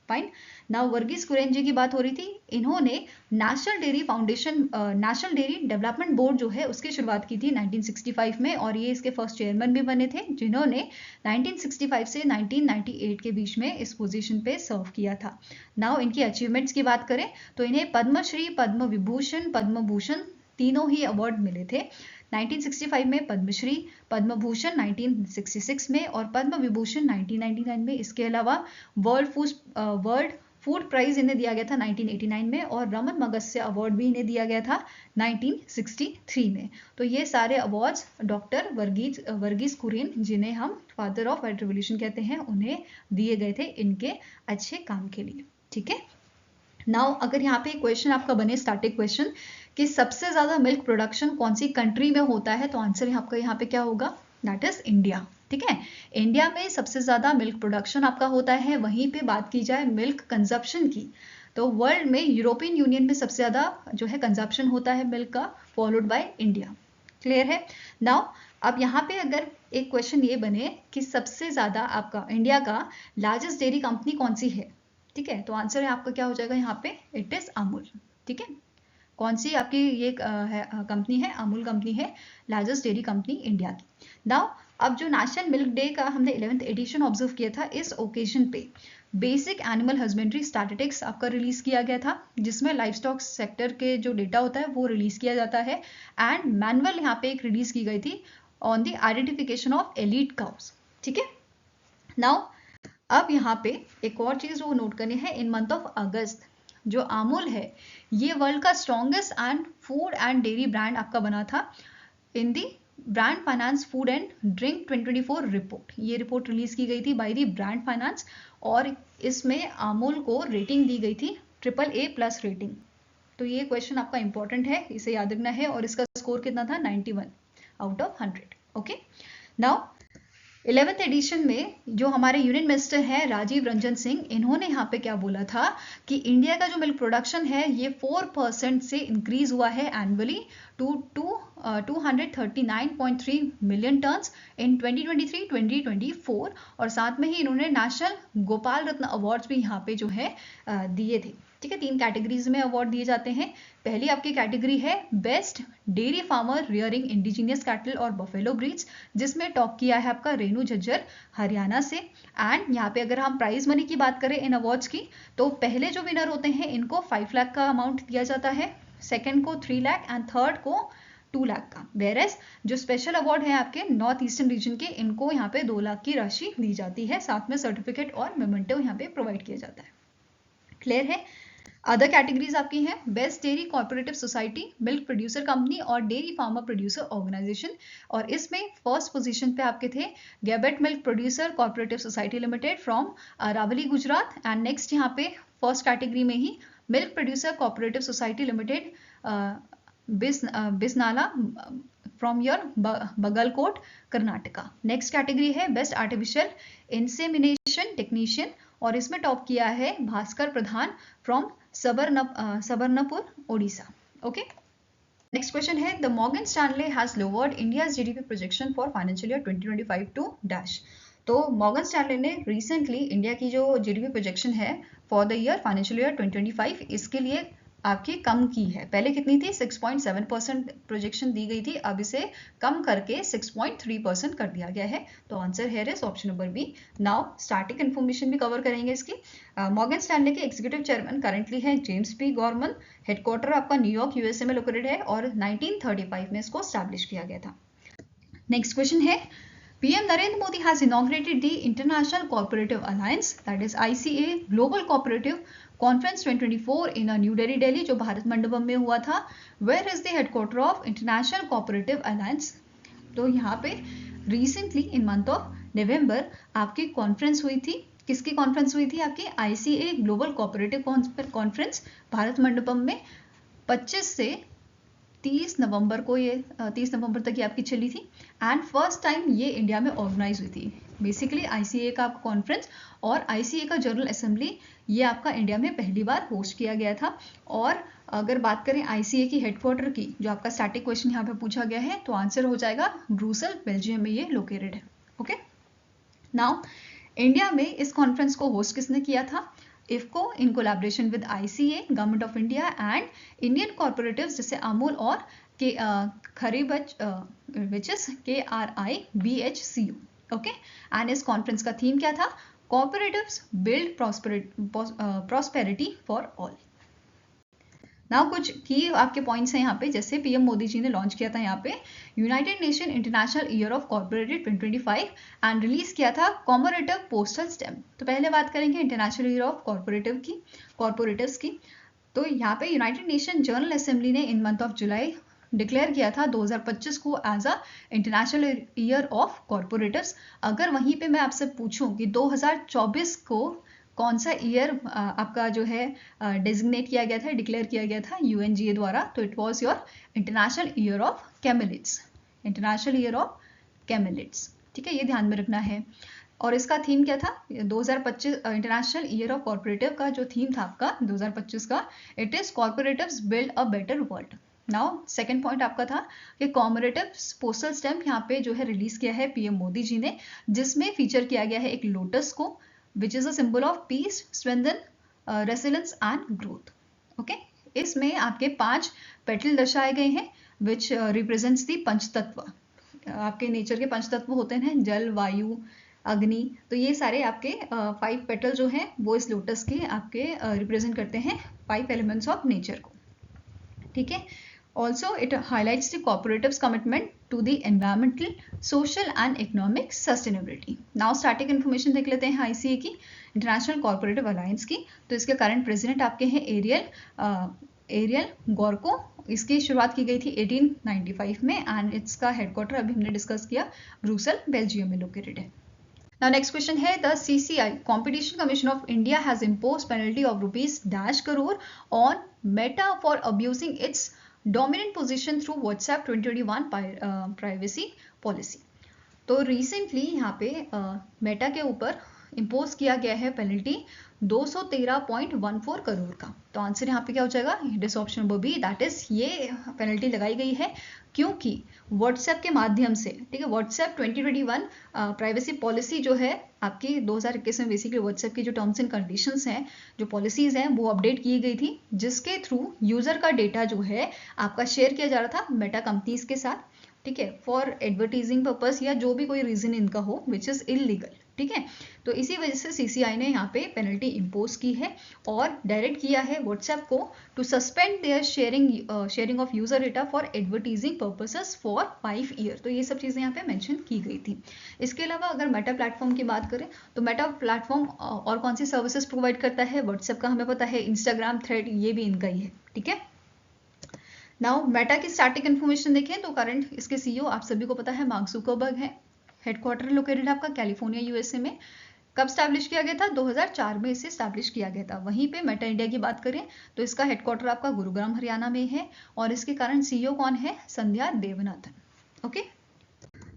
फाइन। नाउ वर्गीस कुरियन जी की बात हो रही थी, इन्होंने नेशनल डेयरी डेवलपमेंट बोर्ड जो है उसकी शुरुआत की थी 1965 में, और ये इसके फर्स्ट चेयरमैन भी बने थे, जिन्होंने 1965 से 1998 के बीच में इस पोजीशन पे सर्व किया था। नाउ इनकी अचीवमेंट्स की बात करें तो इन्हें पद्मश्री, पद्म विभूषण, पद्म भूषण तीनों ही अवार्ड मिले थे। 1965 में पद्मश्री, पद्म भूषण 1966 में और पद्म विभूषण 1999 में। इसके अलावा वर्ल्ड फूड प्राइज इन्हें दिया गया था 1989 में, और रमन मगस्य अवार्ड भी इन्हें दिया गया था 1963 में। तो ये सारे अवार्ड्स डॉक्टर वर्गीस कुरियन, जिन्हें हम फादर ऑफ व्हाइट रिवॉल्यूशन कहते हैं, उन्हें दिए गए थे इनके अच्छे काम के लिए। ठीक है। नाउ अगर यहाँ पे क्वेश्चन आपका बने स्टैटिक क्वेश्चन कि सबसे ज्यादा मिल्क प्रोडक्शन कौन सी कंट्री में होता है, तो आंसर आपका यहाँ पे क्या होगा, दैट इज इंडिया। ठीक है, इंडिया में सबसे ज्यादा मिल्क प्रोडक्शन आपका होता है। वहीं पे बात की जाए मिल्क कंजप्शन की, तो वर्ल्ड में यूरोपियन यूनियन में सबसे ज्यादा जो है कंजप्शन होता है मिल्क का, फॉलोड बाय इंडिया। क्लियर है। नाउ अब यहाँ पे अगर एक क्वेश्चन ये बने कि सबसे ज्यादा आपका इंडिया का लार्जेस्ट डेयरी कंपनी कौन सी है, ठीक है, तो आंसर आपका क्या हो जाएगा यहाँ पे, इट इज अमूल। ठीक है, कौन सी आपकी ये कंपनी है, अमूल कंपनी है लार्जेस्ट डेयरी कंपनी इंडिया की। नाउ अब जो नेशनल मिल्क डे का हमने 11th एडिशन ऑब्जर्व किया था, इस ओकेजन पे बेसिक एनिमल हस्बेंड्री स्टैटिस्टिक्स आपका रिलीज किया गया था, जिसमें लाइफ स्टॉक सेक्टर के जो डेटा होता है वो रिलीज किया जाता है, एंड मैनुअल यहाँ पे एक रिलीज की गई थी on the identification of elite cows. ठीक है। नाउ अब यहाँ पे एक और चीज वो नोट करनी है, इन मंथ ऑफ अगस्त जो अमूल है ये वर्ल्ड का strongest and food and dairy brand आपका बना था in the brand finance food and drink 2024 report. ये रिपोर्ट रिलीज की गई थी बाय दी ब्रांड फाइनेंस, और इसमें अमूल को रेटिंग दी गई थी AAA+ रेटिंग। तो ये क्वेश्चन आपका इंपॉर्टेंट है, इसे याद रखना है, और इसका स्कोर कितना था, 91 out of 100। Okay. Now 11th edition में जो हमारे यूनियन मिनिस्टर हैं राजीव रंजन सिंह, इन्होंने यहाँ पे क्या बोला था कि इंडिया का जो मिल्क प्रोडक्शन है ये 4% से इंक्रीज हुआ है एनुअली टू 239.3 मिलियन टन्स इन 2023-2024, और साथ में ही इन्होंने नेशनल गोपाल रत्न अवार्ड्स भी यहाँ पे जो है दिए थे। ठीक है, 3 कैटेगरीज में अवार्ड दिए जाते हैं। पहली आपकी कैटेगरी है best dairy farmer rearing indigenous cattle और बफेलो ब्रीड्स, जिसमें टॉप किया है आपका रेनू झज्जर हरियाणा से। एंड यहाँ पे अगर हम प्राइज मनी की बात करें इन अवार्ड्स की, तो पहले जो विनर होते हैं इनको 5 लाख का अमाउंट दिया जाता है, सेकेंड को 3 लाख एंड थर्ड को 2 लाख का। वेरेस जो स्पेशल अवार्ड है आपके नॉर्थ ईस्टर्न रीजन के, इनको यहाँ पे 2 लाख की राशि दी जाती है, साथ में सर्टिफिकेट और मेमेंटो यहाँ पे प्रोवाइड किया जाता है। क्लियर है। अदर कैटेगरीज आपकी हैं best dairy cooperative society, milk producer company और डेयरी फार्मर प्रोड्यूसर ऑर्गेनाइजेशन, और इसमें फर्स्ट पोजीशन पे आपके थे Gabat milk producer cooperative society limited from Aravalli Gujarat, and next यहाँ पे फर्स्ट कैटेगरी में ही milk producer cooperative society limited Bisnala from your Bagalkot Karnataka. Next category है बेस्ट आर्टिफिशियल इंसेमिनेशन टेक्नीशियन, और इसमें टॉप किया है Bhaskar Pradhan from Subarnapur Odisha. Okay. Next question है the Morgan Stanley has lowered India's GDP projection for financial year 2025 to dash. तो मॉर्गन स्टैनले ने रिसेंटली इंडिया की जो जीडीपी प्रोजेक्शन है for the year financial year 2025 इसके लिए आपकी कम की है। पहले कितनी थी, 6.7% प्रोजेक्शन दी गई थी, अब इसे कम करके 6.3% कर दिया गया है। तो answer here is option number B. Now static information भी कवर करेंगे इसकी। मॉर्गन स्टैनले के एग्जीक्यूटिव चेयरमैन करंटली है जेम्स पी गॉर्मन, हेडक्वार्टर आपका न्यूयॉर्क यूएसए में लोकेटेड है, और 1935 में इसको स्टैब्लिश किया गया था। नेक्स्ट क्वेश्चन है PM Narendra Modi has inaugurated the International Cooperative Alliance, that is ICA Global Cooperative Conference 2024 in New Delhi, Delhi, जो भारत मंडपम में हुआ था। Where is the headquarter of International Cooperative Alliance? तो यहाँ पे recently in month of November आपकी कॉन्फ्रेंस हुई थी। किसकी कॉन्फ्रेंस हुई थी, आपकी ICA Global Cooperative Conference Bharat Mandapam में 25 से 30 नवंबर को, ये 30 नवंबर तक ये आपकी चली थी, एंड फर्स्ट टाइम ये इंडिया में ऑर्गेनाइज हुई थी। बेसिकली आईसीए का आपका कॉन्फ्रेंस और आईसीए का जनरल असेंबली ये आपका इंडिया में पहली बार होस्ट किया गया था। और अगर बात करें आईसीए की हेडक्वार्टर की, जो आपका स्टैटिक क्वेश्चन यहाँ पे पूछा गया है, तो आंसर हो जाएगा ब्रुसेल, बेल्जियम में ये लोकेटेड है। ओके। नाउ इंडिया में इस कॉन्फ्रेंस को होस्ट किसने किया था, IFFCO in collaboration with ICA, government of India and Indian cooperatives जैसे अमूल और KRIBHCO which is KRIBHCU. Okay, and इस कॉन्फ्रेंस का थीम क्या था? Cooperatives build prosperity for all. Now कुछ की आपके पॉइंट्स हैं यहाँ पे, जैसे पीएम मोदी जी ने लॉन्च किया था यहाँ पे United nation international year of corporative 2025 and release किया था कॉमोरेटिव पोस्टल स्टैम्प. तो पहले बात करेंगे इंटरनेशनल ईयर ऑफ कॉर्पोरेटिव्स की. तो यहाँ पे यूनाइटेड नेशन जनरल असेंबली ने in month of July declare किया था 2025 को as a international year of cooperatives. अगर वहीं पे मैं आपसे पूछूं कि 2024 को कौन सा ईयर आपका जो है डेजिग्नेट किया गया था, डिक्लेयर किया गया था UNGA द्वारा, तो it was your international year of camelids. International year of camelids, ठीक है, ये ध्यान में रखना है. और इसका थीम क्या था 2025 इंटरनेशनल ईयर ऑफ कॉर्पोरेटिव का जो थीम था आपका 2025 का, it is cooperatives build a better world. Now second point आपका था कि कॉमोरेटिव पोस्टल स्टैम्प यहाँ पे जो है रिलीज किया है पीएम मोदी जी ने, जिसमें फीचर किया गया है एक लोटस को, which is a symbol of peace, strengthen, resilience and growth. Okay, इसमें आपके 5 पेटल दर्शाए गए हैं which represents the पंचतत्व. आपके नेचर के पंचतत्व होते हैं जल, वायु, अग्नि. तो ये सारे आपके 5 पेटल जो हैं वो इस लोटस के आपके रिप्रेजेंट करते हैं 5 एलिमेंट्स ऑफ नेचर को. ठीक है. Also, it highlights the cooperative's commitment to the environmental, social and economic sustainability. Now, static information देख लेते हैं ICA की, इंटरनेशनल कॉर्पोरेटिव अलायंस की. तो इसके करंट प्रेसिडेंट आपके हैं एरियल गॉर्को. इसकी शुरुआत की गई थी 1895 में एंड इसका हेडक्वार्टर अभी हमने डिस्कस किया ब्रुसेल, बेल्जियम में लोकेटेड है. Now next question है the CCI Competition Commission of India has imposed penalty of ₹dash crore on Meta for abusing its dominant position through WhatsApp 2021 privacy policy. तो रिसेंटली यहाँ पे मेटा के ऊपर इम्पोज किया गया है पेनल्टी 213.14 करोड़ का. तो आंसर यहाँ पे क्या हो जाएगा? It is option number B, that is ये पेनल्टी लगाई गई है क्योंकि व्हाट्सएप के माध्यम से, ठीक है, व्हाट्सएप 2021 प्राइवेसी पॉलिसी जो है आपकी 2021 में बेसिकली व्हाट्सएप की जो टर्म्स एंड कंडीशंस हैं, जो पॉलिसीज हैं, वो अपडेट की गई थी, जिसके थ्रू यूजर का डेटा जो है आपका शेयर किया जा रहा था मेटा कंपनीज के साथ, ठीक है, फॉर एडवर्टाइजिंग पर्पस या जो भी कोई रीजन इनका हो विच इज इलीगल. ठीक है, तो इसी वजह से CCI ने यहाँ पे पेनल्टी इम्पोज की है और डायरेक्ट किया है व्हाट्सएप को to suspend their sharing of user data for advertising purposes for 5 year. तो ये सब चीजें यहाँ पे मेंशन की गई थी. इसके अलावा अगर मेटा प्लेटफॉर्म की बात करें तो मेटा प्लेटफॉर्म और कौन सी सर्विसेज प्रोवाइड करता है? व्हाट्सएप का हमें पता है, इंस्टाग्राम, थ्रेड, ये भी इनका ही है. ठीक है. नाउ मेटा की स्टैटिक इन्फॉर्मेशन देखें तो करंट इसके CEO आप सभी को पता है मार्क जुकरबर्ग है. हेडक्वार्टर लोकेटेड है आपका कैलिफोर्निया USA में. कब स्टैब्लिश किया गया था? 2004 में इसे स्टैब्लिश किया गया था. वहीं पे मेटा इंडिया की बात करें तो इसका हेडक्वार्टर आपका गुरुग्राम हरियाणा में है और इसके कारण CEO कौन है? Sandhya Devanathan. Okay.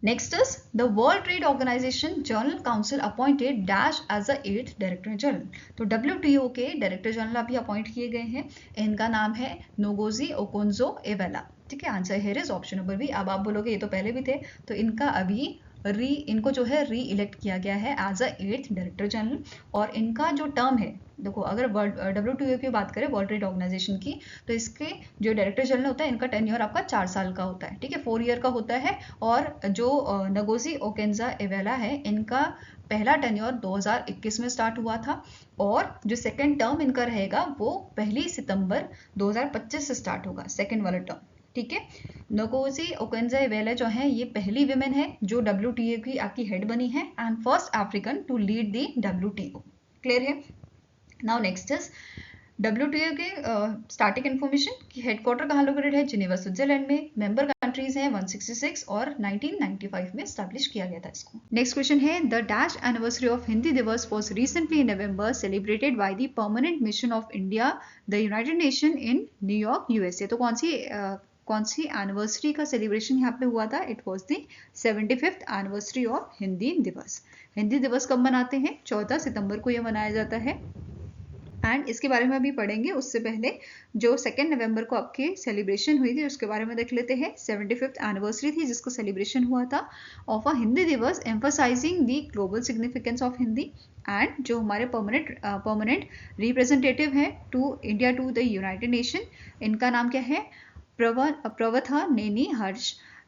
Next is the world trade organisation general council appointed dash as a 8th director general. तो WTO के डायरेक्टर जनरल अभी अपॉइंट किए गए हैं. इनका नाम है नोगोजी ओकोंजो एवेला. ठीक है, answer here is option number B. अब आप बोलोगे ये तो पहले भी थे, तो इनका अभी इनको जो है री इलेक्ट किया गया है as a 8th director general. और इनका जो टर्म है, देखो अगर WTO की बात करें, वर्ल्ड ट्रेड ऑर्गेनाइजेशन की, तो इसके जो डायरेक्टर जनरल होता है इनका टेन्योर आपका 4 साल का होता है. ठीक है, 4 ईयर का होता है. और जो नगोजी ओकेंजा एवेला है, इनका पहला टेन्योर 2021 में स्टार्ट हुआ था और जो सेकेंड टर्म इनका रहेगा वो 1 सितंबर 2025 से स्टार्ट होगा, सेकेंड वाला टर्म. ठीक है. नगोजी ओकेंजा एवेला जो है ये पहली विमेन है जो WTO की आपकी हेड बनी है and first African to lead the WTO. Clear है. नाउ नेक्स्ट इज WTO के स्टैटिक इन्फॉर्मेशन की हेडक्वार्टर कहाँ लोकेटेड है? जिनेवा, स्विट्जरलैंड में. मेंबर कंट्रीज हैं 166 और 1995 में स्टैब्लिश किया गया था इसको. नेक्स्ट क्वेश्चन है the dash anniversary of Hindi Diwas was recently in November celebrated by the permanent mission of India the United Nation in New York USA. तो कौन सी एनिवर्सरी का सेलिब्रेशन यहाँ पे हुआ था? It was the 75th anniversary of Hindi दिवस. हिंदी दिवस कब मनाते हैं? 14 सितंबर को यह मनाया जाता है. एंड इसके बारे में अभी पढ़ेंगे, उससे पहले जो 2 नवंबर को आपके सेलिब्रेशन हुई थी उसके बारे में देख लेते हैं। 75th एनिवर्सरी थी जिसको सेलिब्रेशन हुआ था of a Hindi Diwas, emphasising the global significance of Hindi. And जो हमारे परमानेंट रिप्रेजेंटेटिव है to India to the United Nation, इनका नाम क्या है? प्रवथा नेनी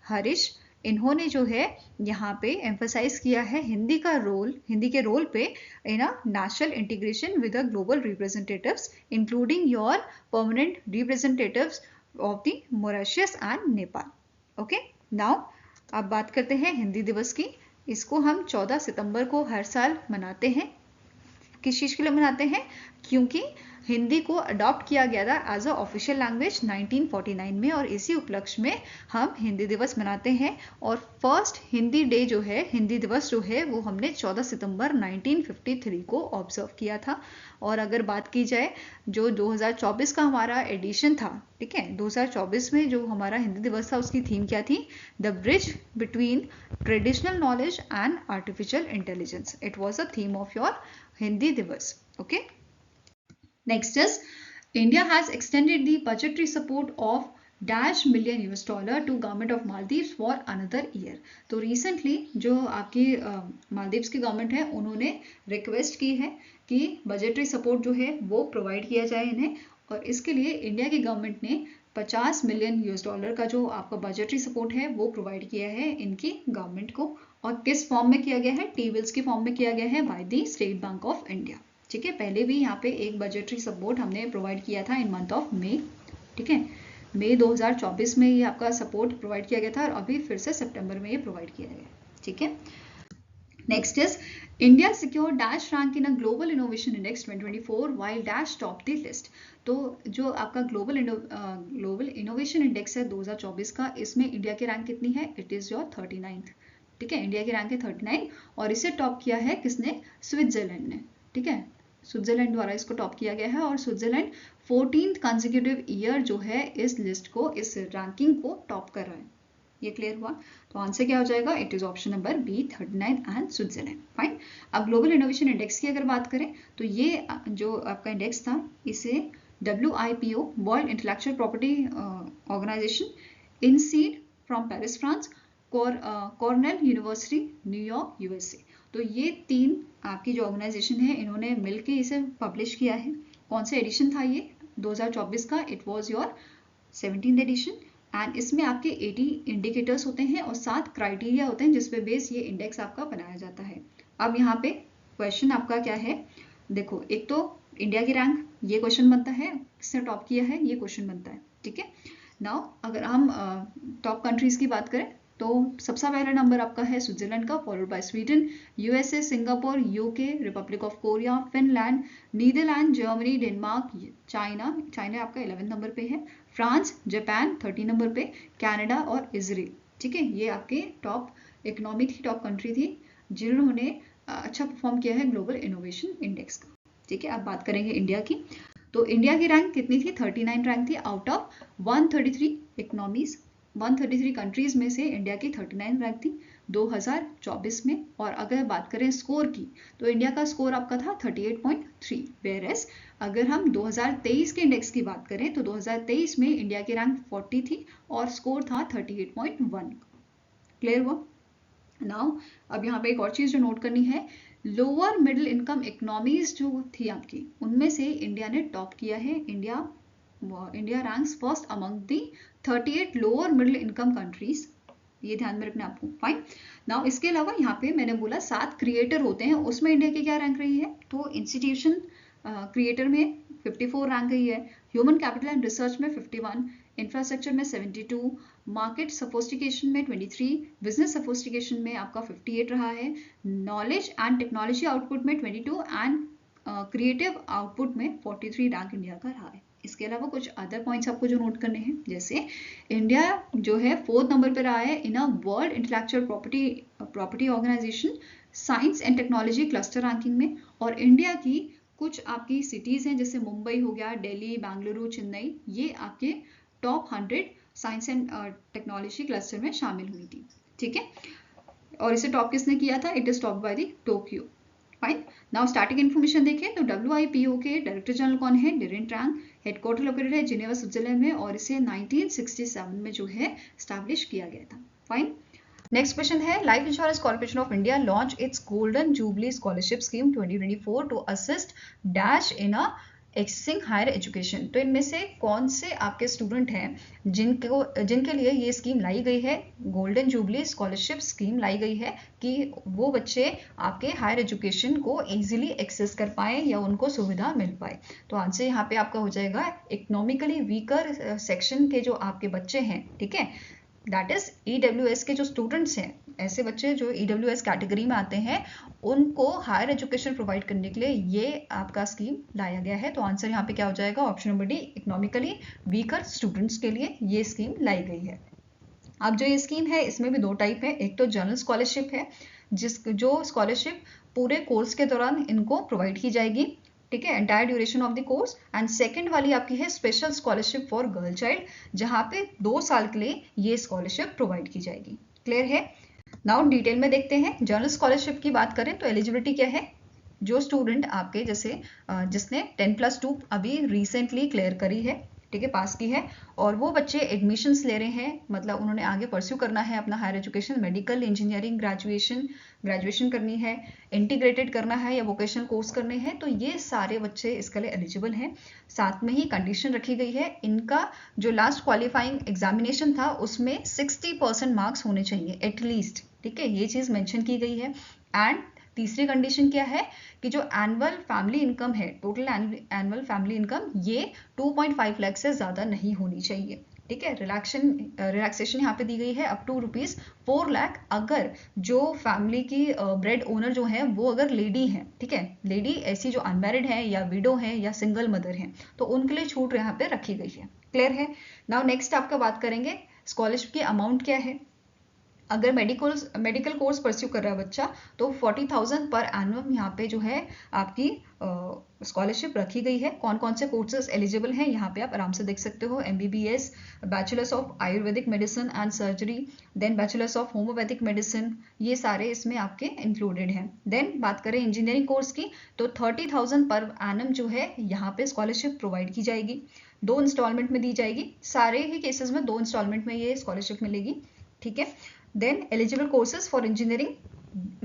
हरीश। इन्होंने जो है यहाँ पे एम्फसाइज किया है हिंदी के रोल पे in a national integration with the global representatives including your permanent representatives of the Mauritius and Nepal. Okay, now अब बात करते हैं हिंदी दिवस की। इसको हम 14 सितंबर को हर साल मनाते हैं। किस चीज़ के लिए मनाते हैं? क्योंकि हिंदी को अडॉप्ट किया गया था एज अ ऑफिशियल लैंग्वेज 1949 में, और इसी उपलक्ष्य में हम हिंदी दिवस मनाते हैं। और फर्स्ट हिंदी डे जो है, हिंदी दिवस जो है, वो हमने 14 सितंबर 1953 को ऑब्जर्व किया था। और अगर बात की जाए जो 2024 का हमारा एडिशन था, ठीक है, 2024 में जो हमारा हिंदी दिवस था उसकी थीम क्या थी? The bridge between traditional knowledge and artificial intelligence. It was a theme of your Hindi Diwas. Okay, next is India has extended the budgetary support of $1 million to government of Maldives for another year। तो recently जो आपकी मालदीव्स की गवर्नमेंट है उन्होंने रिक्वेस्ट की है कि बजटरी सपोर्ट जो है वो प्रोवाइड किया जाए इन्हें, और इसके लिए इंडिया की गवर्नमेंट ने $50 मिलियन का जो आपका बजटरी सपोर्ट है वो प्रोवाइड किया है इनकी गवर्नमेंट को। और किस फॉर्म में किया गया है? टी बिल्स की फॉर्म में किया गया है by the state bank of India. ठीक है, पहले भी यहाँ पे एक बजटरी सपोर्ट हमने प्रोवाइड किया था इन मंथ ऑफ मई। ठीक है, मई 2024 में ये आपका सपोर्ट प्रोवाइड किया गया था, और अभी फिर से सितंबर में ये प्रोवाइड किया गया। ठीक है, next is India secure dash rank in a global innovation index 2024 while dash top the list. तो जो आपका ग्लोबल इनोवेशन इंडेक्स है 2024 का, इसमें इंडिया की रैंक कितनी है? It is your 39th। ठीक है, इंडिया की रैंक है 39, और इसे टॉप किया है किसने? स्विट्जरलैंड ने। ठीक है, स्विट्जरलैंड द्वारा इसको टॉप किया गया है, और स्विट्जरलैंड 14th कंसेक्यूटिव ईयर जो है इस लिस्ट को, इस रैंकिंग को टॉप कर रहा है। ये क्लियर हुआ? तो आंसर क्या हो जाएगा? It is option number B, 39 and Switzerland. Fine. अब ग्लोबल इनोवेशन इंडेक्स की अगर बात करें तो ये जो आपका इंडेक्स था इसे WIPO World intellectual property Organisation, INSEAD from Paris France, Cornell University न्यूयॉर्क USA, तो ये 3 आपकी जो ऑर्गेनाइजेशन है इन्होंने मिलकर इसे पब्लिश किया है। कौन सा एडिशन था ये? 2024 का। It was your 17th edition, and इसमें आपके 80 इंडिकेटर्स होते हैं और 7 क्राइटेरिया होते हैं जिस पे बेस ये इंडेक्स आपका बनाया जाता है। अब यहाँ पे क्वेश्चन आपका क्या है? देखो, एक तो इंडिया की रैंक, ये क्वेश्चन बनता है, किसने टॉप किया है, ये क्वेश्चन बनता है। ठीक है, नाउ अगर हम टॉप कंट्रीज की बात करें तो सबसे पहला नंबर आपका है स्विट्जरलैंड का, followed by Sweden, USA, Singapore, UK, Republic of Korea, Finland, Netherland, Germany, Denmark, China आपका 11 नंबर पे है, फ्रांस, जापान 30 नंबर पे, कनाडा और इजराइल। ठीक है, ये आपके टॉप इकोनॉमी थी, टॉप कंट्री थी जिन्होंने अच्छा परफॉर्म किया है ग्लोबल इनोवेशन इंडेक्स का। ठीक है, अब बात करेंगे इंडिया की। तो इंडिया की रैंक कितनी थी? 39 रैंक थी आउट ऑफ 133 इकोनॉमीज, 133 कंट्रीज में से इंडिया की 39 रैंक थी 2024 में। और अगर बात करें स्कोर की तो इंडिया का स्कोर आपका था 38.3, वेयर एज अगर हम 2023 के इंडेक्स की बात करें तो 2023 में इंडिया की रैंक 40 थी और स्कोर था 38.1। क्लियर हुआ? नाउ अब यहाँ पे एक और चीज जो नोट करनी है, लोअर मिडिल इनकम इकोनॉमीज जो थी आपकी, उनमें से इंडिया ने टॉप किया है। India ranks first among the 38 lower middle income countries, ये ध्यान में रखना आपको। फाइन। नाउ इसके अलावा यहाँ पे मैंने बोला 7 क्रिएटर होते हैं, उसमें इंडिया की क्या रैंक रही है? तो इंस्टीट्यूशन क्रिएटर में 54 रैंक रही है, ह्यूमन कैपिटल एंड रिसर्च में 51, इंफ्रास्ट्रक्चर में 72, मार्केट सोफिस्टिकेशन में 23, बिजनेस सोफिस्टिकेशन में आपका 58 रहा है, नॉलेज एंड टेक्नोलॉजी आउटपुट में 22 एंड क्रिएटिव आउटपुट में 43 रैंक इंडिया का रहा है। इसके अलावा कुछ अदर पॉइंट्स आपको जो नोट करने हैं, जैसे इंडिया जो है 4th नंबर पर रहा है in a world intellectual property organisation science and technology cluster ranking में। और इंडिया की कुछ आपकी सिटीज हैं जैसे मुंबई हो गया, दिल्ली, बेंगलुरु, चेन्नई, ये आपके top 100 science and technology cluster में शामिल हुई थी। ठीक है, और इसे टॉप किसने किया था? It is top by the Tokyo. Fine. Now starting information देखें तो WIPO के डायरेक्टर जनरल कौन है? डेरेन ट्रांग। हेडक्वार्टर लोकेटेड है जिनेवा स्विट्जरलैंड में और इसे 1967 में जो है स्टैब्लिश किया गया था। फाइन। नेक्स्ट क्वेश्चन है life insurance corporation of India launch its golden jubilee scholarship scheme 2024 to assist dash in a accessing higher education. तो इनमें से कौन से आपके स्टूडेंट हैं जिनके लिए ये स्कीम लाई गई है? गोल्डन जुबली स्कॉलरशिप स्कीम लाई गई है कि वो बच्चे आपके हायर एजुकेशन को इजीली एक्सेस कर पाए या उनको सुविधा मिल पाए। तो आंसर यहाँ पे आपका हो जाएगा इकोनॉमिकली वीकर सेक्शन के जो आपके बच्चे हैं, ठीक है, दैट इज EWS के जो स्टूडेंट्स हैं, ऐसे बच्चे जो EWS कैटेगरी में आते हैं, उनको हायर एजुकेशन प्रोवाइड करने के लिए ये आपका स्कीम लाया गया है। तो आंसर यहाँ पे क्या हो जाएगा? Option number D, economically weaker students के लिए ये स्कीम लाई गई है। अब जो ये स्कीम है इसमें भी दो टाइप है। एक तो जनरल स्कॉलरशिप है जो स्कॉलरशिप पूरे कोर्स के दौरान इनको प्रोवाइड की जाएगी, ठीक है, entire duration of the course. And second वाली आपकी है special scholarship for girl child, जहां पे 2 साल के लिए ये स्कॉलरशिप प्रोवाइड की जाएगी। क्लियर है? नाउ डिटेल में देखते हैं। जनरल स्कॉलरशिप की बात करें तो एलिजिबिलिटी क्या है? जो स्टूडेंट आपके जैसे जिसने 10+2 अभी रिसेंटली क्लियर करी है, ठीक है, पास की है, और वो बच्चे एडमिशन्स ले रहे हैं, मतलब उन्होंने आगे परस्यू करना है अपना higher education, medical, engineering, graduation करनी है, इंटीग्रेटेड करना है या वोकेशनल कोर्स करने हैं, तो ये सारे बच्चे इसके लिए एलिजिबल हैं। साथ में ही कंडीशन रखी गई है, इनका जो लास्ट क्वालिफाइंग एग्जामिनेशन था उसमें 60% मार्क्स होने चाहिए एटलीस्ट, ठीक है, ये चीज़ मेंशन की गई है। एंड तीसरी कंडीशन क्या है कि जो एनुअल फैमिली इनकम है, टोटल एनुअल फैमिली इनकम, ये 2.5 लाख से ज़्यादा नहीं होनी चाहिए, ठीक है। रिलैक्सेशन यहाँ पे दी गई है अप टू ₹4 लाख, अगर जो फैमिली की ब्रेड ओनर जो है वो अगर लेडी है, ठीक है, लेडी ऐसी जो अनमैरिड है या विडो है या सिंगल मदर है, तो उनके लिए छूट यहाँ पे रखी गई है। क्लियर है? नाउ नेक्स्ट आपका बात करेंगे स्कॉलरशिप की अमाउंट क्या है। अगर मेडिकल कोर्स परस्यू कर रहा है बच्चा तो 40,000 पर एनुअम यहाँ पे जो है आपकी स्कॉलरशिप रखी गई है। कौन कौन से कोर्सेज एलिजिबल हैं यहाँ पे आप आराम से देख सकते हो। MBBS, bachelors of Ayurvedic medicine and surgery, then bachelors of homeopathic medicine, ये सारे इसमें आपके इंक्लूडेड हैं। देन बात करें इंजीनियरिंग कोर्स की तो 30,000 पर एनम जो है यहाँ पे स्कॉलरशिप प्रोवाइड की जाएगी, 2 इंस्टॉलमेंट में दी जाएगी। सारे ही केसेस में 2 इंस्टॉलमेंट में ये स्कॉलरशिप मिलेगी, ठीक है। Then eligible courses for engineering,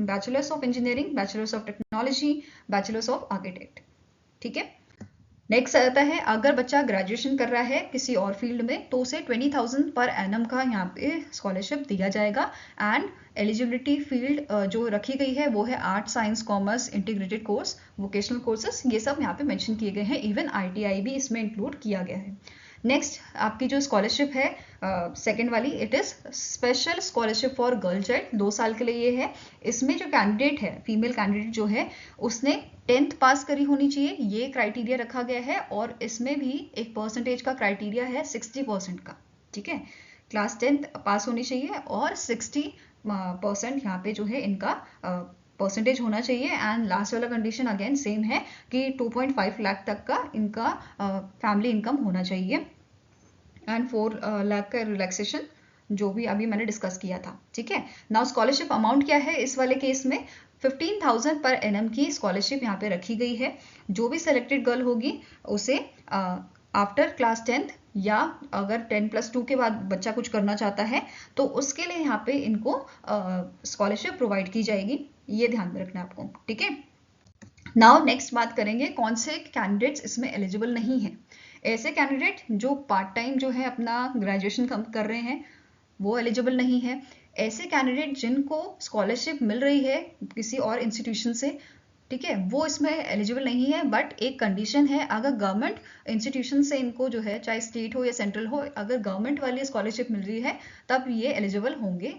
bachelors of engineering, bachelors of technology, bachelors of architect, ठीक है। नेक्स्ट आता है अगर बच्चा ग्रेजुएशन कर रहा है किसी और फील्ड में तो उसे 20,000 पर एनम का यहाँ पे स्कॉलरशिप दिया जाएगा। एंड एलिजिबिलिटी फील्ड जो रखी गई है वो है art, science, commerce, integrated course, vocational courses, ये सब यहाँ पे मेंशन किए गए हैं। इवन ITI भी इसमें इंक्लूड किया गया है। नेक्स्ट आपकी जो स्कॉलरशिप है सेकेंड वाली, it is special scholarship for girl child, 2 साल के लिए ये है। इसमें जो कैंडिडेट है, फीमेल कैंडिडेट जो है, उसने 10th पास करी होनी चाहिए, ये क्राइटेरिया रखा गया है। और इसमें भी एक परसेंटेज का क्राइटेरिया है 60% का, ठीक है। क्लास 10th पास होनी चाहिए और 60% यहाँ पे जो है इनका परसेंटेज होना चाहिए। एंड लास्ट वाला कंडीशन अगेन सेम है कि 2.5 लाख तक का इनका फैमिली इनकम होना चाहिए। एंड 4 लाख का रिलैक्सेशन जो भी अभी मैंने डिस्कस किया था, ठीक है। नाउ स्कॉलरशिप अमाउंट क्या है इस वाले केस में? 15,000 पर एनम की स्कॉलरशिप यहाँ पे रखी गई है। जो भी सेलेक्टेड गर्ल होगी उसे आफ्टर क्लास 10th या अगर 10+2 के बाद बच्चा कुछ करना चाहता है तो उसके लिए यहाँ पे इनको स्कॉलरशिप प्रोवाइड की जाएगी, ये ध्यान में रखना है आपको, ठीक है। नाउ नेक्स्ट बात करेंगे कौन से कैंडिडेट्स इसमें एलिजिबल नहीं है। ऐसे कैंडिडेट जो पार्ट टाइम जो है अपना ग्रेजुएशन कर रहे हैं वो एलिजिबल नहीं है। ऐसे कैंडिडेट जिनको स्कॉलरशिप मिल रही है किसी और इंस्टीट्यूशन से, ठीक है, वो इसमें एलिजिबल नहीं है। बट एक कंडीशन है, अगर गवर्नमेंट इंस्टीट्यूशन से इनको जो है, चाहे स्टेट हो या सेंट्रल हो, अगर गवर्नमेंट वाली स्कॉलरशिप मिल रही है तब ये एलिजिबल होंगे,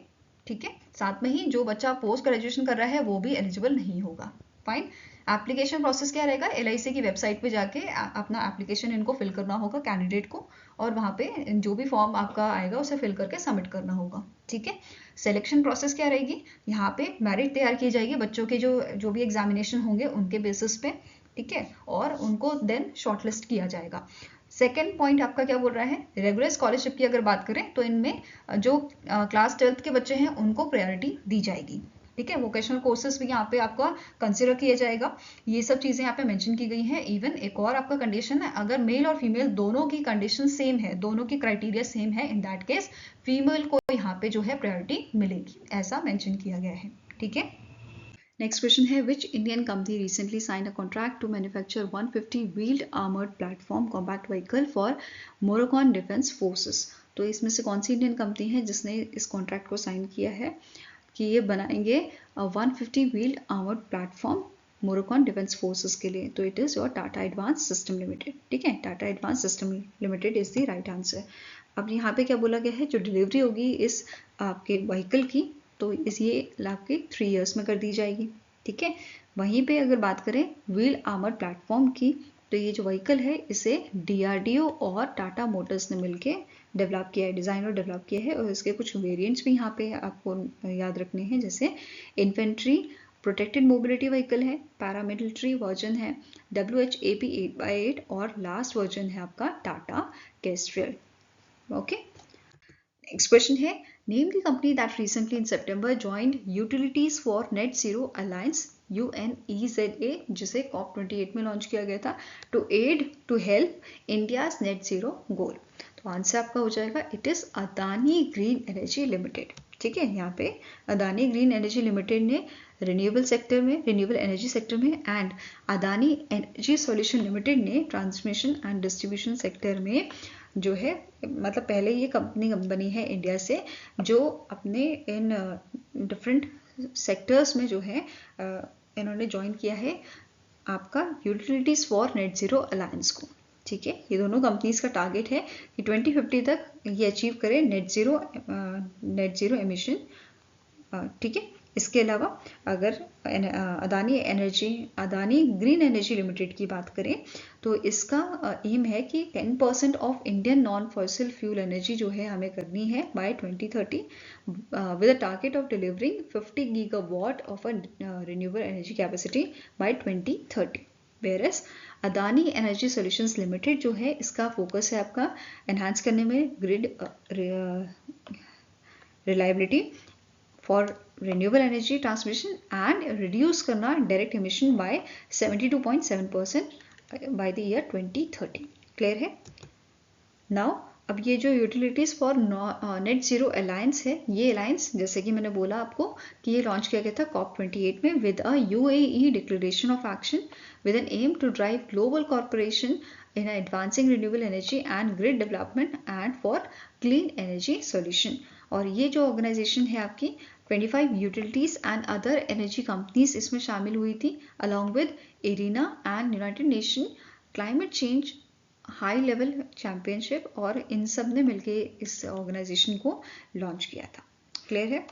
ठीक है। साथ में ही जो बच्चा पोस्ट ग्रेजुएशन कर रहा है वो भी एलिजिबल नहीं होगा। फाइन। एप्लीकेशन प्रोसेस क्या रहेगा? LIC की वेबसाइट पे जाके अपना एप्लीकेशन इनको फिल करना होगा कैंडिडेट को, और वहाँ पे जो भी फॉर्म आपका आएगा उसे फिल करके सबमिट करना होगा, ठीक है। सिलेक्शन प्रोसेस क्या रहेगी? यहाँ पे मेरिट तैयार की जाएगी बच्चों के जो भी एग्जामिनेशन होंगे उनके बेसिस पे, ठीक है, और उनको देन शॉर्टलिस्ट किया जाएगा। सेकेंड पॉइंट आपका क्या बोल रहा है? रेगुलर स्कॉलरशिप की अगर बात करें तो इनमें जो क्लास 12th के बच्चे हैं उनको प्रायोरिटी दी जाएगी, ठीक है। वोकेशनल कोर्सेज भी यहाँ पे आपका कंसिडर किया जाएगा। ये सब चीज़ें यहाँ पे मेंशन की गई हैं। इवन एक और आपका कंडीशन है, अगर मेल और फीमेल दोनों की कंडीशन सेम है, दोनों की क्राइटेरिया सेम है, इन दैट केस फीमेल को यहाँ पे जो है प्रायोरिटी मिलेगी, ऐसा मेंशन किया गया है। ठीक है। नेक्स्ट क्वेश्चन है, which Indian company recently sign a contract to manufacture 150 wheeled armoured platform combat vehicle for Moroccan defence forces. तो इसमें से कौन सी इंडियन कंपनी है जिसने इस कॉन्ट्रैक्ट को साइन किया है कि ये बनाएंगे 150 wheeled armoured platform Moroccan defence forces के लिए? तो it is your Tata advance system limited. ठीक है, Tata advance system limited is the right answer. अब यहाँ पे क्या बोला गया है, जो डिलीवरी होगी इस आपके व्हीकल की, तो ये आपके 3 इयर्स में कर दी जाएगी। ठीक है। वहीं पे अगर बात करें व्हील आर्मर्ड प्लेटफॉर्म की, तो ये जो व्हीकल है इसे DRDO और टाटा मोटर्स ने मिलके डेवलप किया है, डिज़ाइन और डेवलप किया है। और इसके कुछ वेरिएंट्स भी यहाँ पे आपको याद रखने हैं, जैसे इन्फेंट्री प्रोटेक्टेड मोबिलिटी व्हीकल है, पैरामिलिट्री वर्जन है, WHAP 8x8 और लास्ट वर्जन है आपका Tata Kestrel. Okay. Next question है, name the company that recently in September joined utilities for net zero alliance UNEZA, जिसे COP28 में लॉन्च किया गया था, to add to help India's net zero goal. तो आंसर आपका हो जाएगा it is Adani green energy limited. ठीक है, यहाँ पे अदानी ग्रीन एनर्जी लिमिटेड ने रिन्यूएबल एनर्जी सेक्टर में and Adani energy solution limited ने ट्रांसमिशन एंड डिस्ट्रीब्यूशन सेक्टर में जो है, मतलब पहले ये कंपनी बनी है इंडिया से, जो अपने इन डिफरेंट सेक्टर्स में जो है इन्होंने ज्वाइन किया है आपका utilities for net zero alliance को। ठीक है, ये दोनों कंपनीज का टारगेट है कि 2050 तक ये अचीव करें नेट जीरो एमिशन। ठीक है। इसके अलावा अगर अदानी ग्रीन एनर्जी लिमिटेड की बात करें, तो इसका एम है कि 10% of Indian non fossil fuel energy जो है हमें करनी है by 2030 with a target of delivering 50 gigawatt of a renewable energy capacity by 2030। Whereas Adani energy solutions limited जो है, इसका फोकस है आपका एनहांस करने में grid reliability for renewable energy transmission and reduce करना direct emission by 72.7% by the year 2030। Clear है? नाउ अब ये जो utilities for net zero alliance है, ये अलायंस जैसे कि मैंने बोला आपको कि ये लॉन्च किया गया था COP28 में with a UAE declaration of action with an aim to drive global corporation in advancing renewable energy and grid development and for clean energy solution। और ये जो ऑर्गेनाइजेशन है आपकी 25 utilities and other energy companies इसमें शामिल हुई थी, along with arena and United nation climate change high level championship, और इन सब ने मिलकर इस ऑर्गेनाइजेशन को लॉन्च किया था। क्लियर है?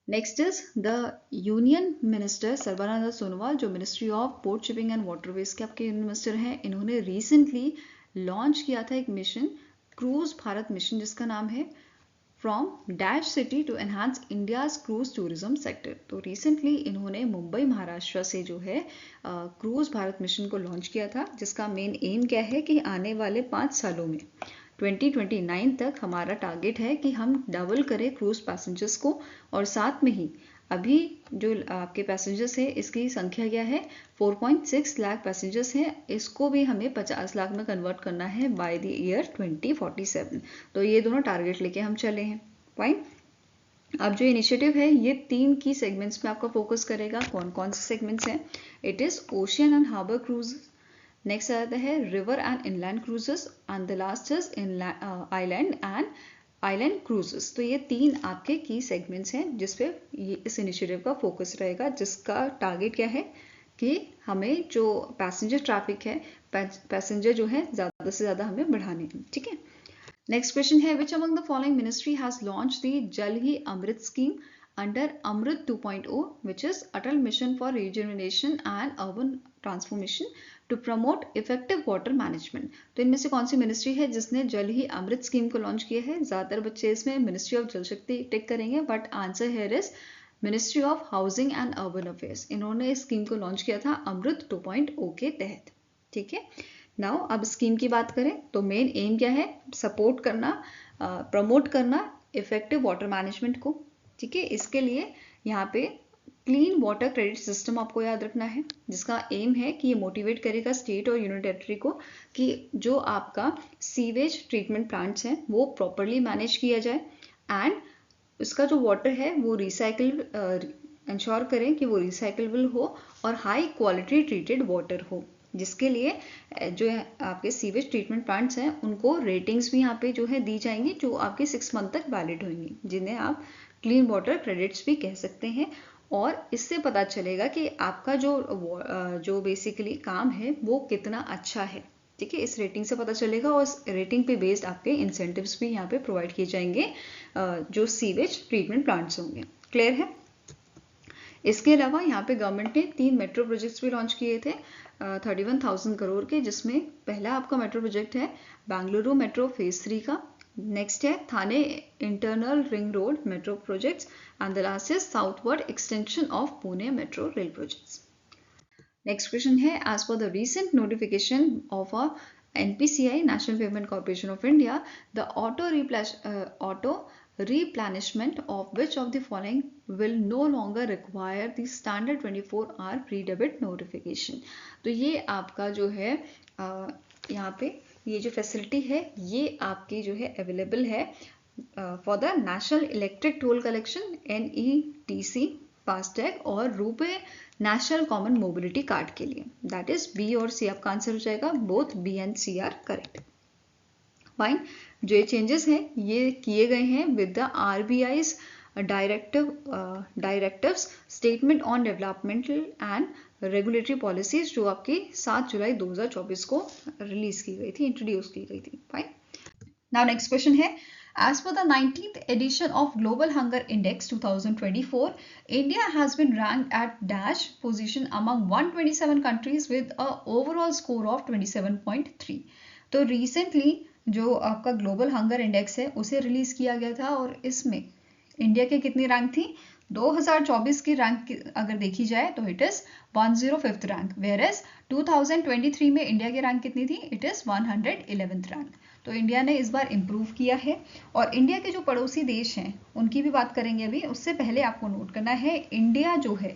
Next is the union minister Sarbananda Sonowal, जो ministry of port shipping and waterways के आपके मिनिस्टर हैं। इन्होंने रिसेंटली लॉन्च किया था एक मिशन, क्रूज भारत मिशन, जिसका नाम है from dash city to enhance India's cruise tourism sector. तो रिसेंटली इन्होंने मुंबई महाराष्ट्र से जो है क्रूज भारत मिशन को लॉन्च किया था, जिसका मेन एम क्या है कि आने वाले 5 सालों में 2029 तक हमारा टारगेट है कि हम डबल करें क्रूज पैसेंजर्स को, और साथ में ही अभी जो आपके पैसेंजर्स है इसकी संख्या क्या है, 4.6 लाख पैसेंजर्स हैं, इसको भी हमें 50 लाख में कन्वर्ट करना है बाय द ईयर 2047। तो ये दोनों टारगेट लेके हम चले हैं। फाइन। अब जो इनिशिएटिव है ये 3 की सेगमेंट्स में आपका फोकस करेगा। कौन कौन से सेगमेंट्स हैं? It is ocean and harbour cruise, next आता है river and inland cruises, and the last is island and island cruises. तो ये 3 आपके की सेगमेंट्स हैं जिसपे इस इनिशिएटिव का फोकस रहेगा, जिसका टारगेट क्या है कि हमें जो पैसेंजर ट्रैफिक है, पैसेंजर जो है ज़्यादा से ज़्यादा हमें बढ़ाने हैं। ठीक है। नेक्स्ट क्वेश्चन है, which among the following ministry has launch the जल ही अमृत scheme under Amrit 2.0, which is Atal Mission for Rejuvenation and Urban Transformation to promote effective water management। तो इनमें से कौन सी मिनिस्ट्री है जिसने जल ही अमृत स्कीम को लॉन्च किया है? ज़्यादातर बच्चे इसमें मिनिस्ट्री ऑफ जल शक्ति टिक करेंगे, but answer here is ministry of housing and urban affairs. इन्होंने इस स्कीम को लॉन्च किया था अमृत 2.0 के तहत। ठीक है। नाउ अब स्कीम की बात करें तो मेन एम क्या है? सपोर्ट करना, प्रमोट करना इफेक्टिव वाटर मैनेजमेंट को। ठीक है। इसके लिए यहाँ पे क्लीन वाटर क्रेडिट सिस्टम आपको याद रखना है, जिसका एम है कि ये मोटिवेट करेगा स्टेट और यूनियन टेरिटरी को कि जो आपका सीवेज ट्रीटमेंट प्लांट्स हैं वो प्रॉपरली मैनेज किया जाए एंड उसका जो वाटर है वो रिसाइकल इंश्योर करें कि वो रिसाइकलेबल हो और हाई क्वालिटी ट्रीटेड वाटर हो, जिसके लिए जो आपके सीवेज ट्रीटमेंट प्लांट्स हैं उनको रेटिंग्स भी यहाँ पे जो है दी जाएंगी, जो आपके 6 मंथ तक वैलिड होंगी, जिन्हें आप क्लीन वाटर क्रेडिट्स भी कह सकते हैं। और इससे पता चलेगा कि आपका जो बेसिकली काम है वो कितना अच्छा है, ठीक है। इस रेटिंग से पता चलेगा और इस रेटिंग पे बेस्ड आपके इंसेंटिव्स भी यहाँ पे प्रोवाइड किए जाएंगे जो सीवेज ट्रीटमेंट प्लांट्स होंगे। क्लियर है? इसके अलावा यहाँ पे गवर्नमेंट ने 3 मेट्रो प्रोजेक्ट्स भी लॉन्च किए थे 31,000 करोड़ के, जिसमें पहला आपका मेट्रो प्रोजेक्ट है बेंगलुरु मेट्रो फेज 3 का, नेक्स्ट है Thane internal ring road metro projects and the last is southward extension of Pune metro rail projects. Next question है, as per the recent notification of a NPCI National Pavement Corporation of India, the auto replenishment of which of the following will no longer require the standard 24-hour pre-debit notification। तो ये आपका जो है यहाँ पे ये जो फैसिलिटी है ये आपकी जो है अवेलेबल है for the national electric toll collection NETC FASTag और RuPay national common mobility card के लिए। दैट इज बी और सी आपका आंसर हो जाएगा, both B and C are correct. Fine, जो ये चेंजेस हैं ये किए गए हैं with the RBI's directives statement on developmental and regulatory policies, जो आपकी 7 जुलाई 2024 को रिलीज की गई थी, इंट्रोड्यूस की गई थी। फाइन, नाउ नेक्स्ट क्वेश्चन है, as per the 19th edition of Global Hunger Index 2024, India has been ranked at dash position among 127 countries with a overall score of 27.3। तो recently जो आपका ग्लोबल हंगर इंडेक्स है उसे रिलीज किया गया था और इसमें इंडिया के कितनी रैंक थी? 2024 की रैंक अगर देखी जाए तो it is 105th rank, whereas 2023 में इंडिया की रैंक कितनी थी? It is 111th rank. तो इंडिया ने इस बार इम्प्रूव किया है। और इंडिया के जो पड़ोसी देश हैं उनकी भी बात करेंगे अभी, उससे पहले आपको नोट करना है इंडिया जो है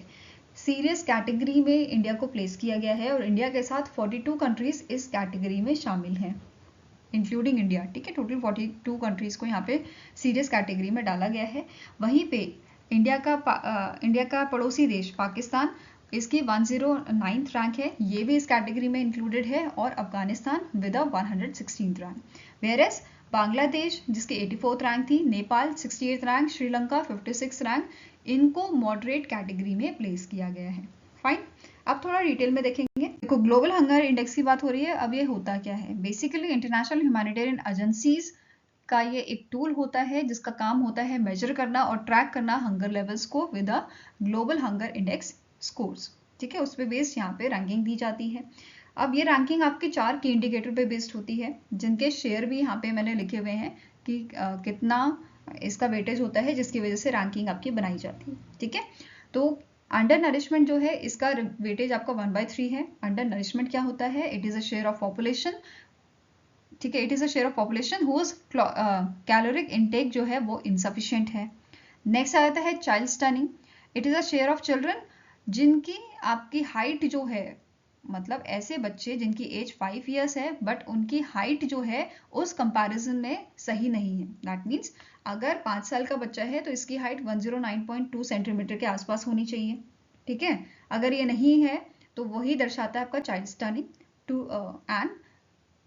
सीरियस कैटेगरी में इंडिया को प्लेस किया गया है और इंडिया के साथ 42 कंट्रीज इस कैटेगरी में शामिल हैं इंक्लूडिंग इंडिया, ठीक है। टोटल 42 कंट्रीज को यहाँ पे सीरियस कैटेगरी में डाला गया है। वहीं पे इंडिया का पड़ोसी देश पाकिस्तान, इसकी 109th रैंक है, ये भी इस कैटेगरी में इंक्लूडेड है, और Afghanistan with 116th rank, whereas Bangladesh जिसकी 84th रैंक थी, Nepal 68th rank, Sri Lanka 56th rank, इनको मॉडरेट कैटेगरी में प्लेस किया गया है। फाइन, अब थोड़ा डिटेल में देखेंगे। देखो, ग्लोबल हंगर इंडेक्स की बात हो रही है। अब ये होता क्या है? बेसिकली इंटरनेशनल ह्यूमैनिटेरियन एजेंसीज का ये एक टूल होता है जिसका काम होता है मेजर करना और ट्रैक करना हंगर लेवल्स को with a global hunger index scores, ठीक है। उस पे बेस्ड यहाँ पे रैंकिंग दी जाती है। अब ये रैंकिंग आपके 4 की इंडिकेटर पे बेस्ड होती है, जिनके शेयर भी यहाँ पे मैंने लिखे हुए हैं कि कितना इसका वेटेज होता है, जिसकी वजह से रैंकिंग आपकी बनाई जाती है, ठीक है। तो अंडर नरिशमेंट जो है इसका वेटेज आपका 1/3 है। अंडर नरिशमेंट क्या होता है? It is a share of population, ठीक है। It is a share of population whose caloric intake जो है वो इनसफिशिएंट है। नेक्स्ट आ जाता है child stunting. It is a share of children जिनकी आपकी हाइट जो है, मतलब ऐसे बच्चे जिनकी एज 5 ईयर्स है बट उनकी हाइट जो है उस कंपैरिजन में सही नहीं है। दैट मीन्स अगर 5 साल का बच्चा है तो इसकी हाइट 109.2 सेंटीमीटर के आसपास होनी चाहिए, ठीक है। अगर ये नहीं है तो वही दर्शाता है आपका child stunting too and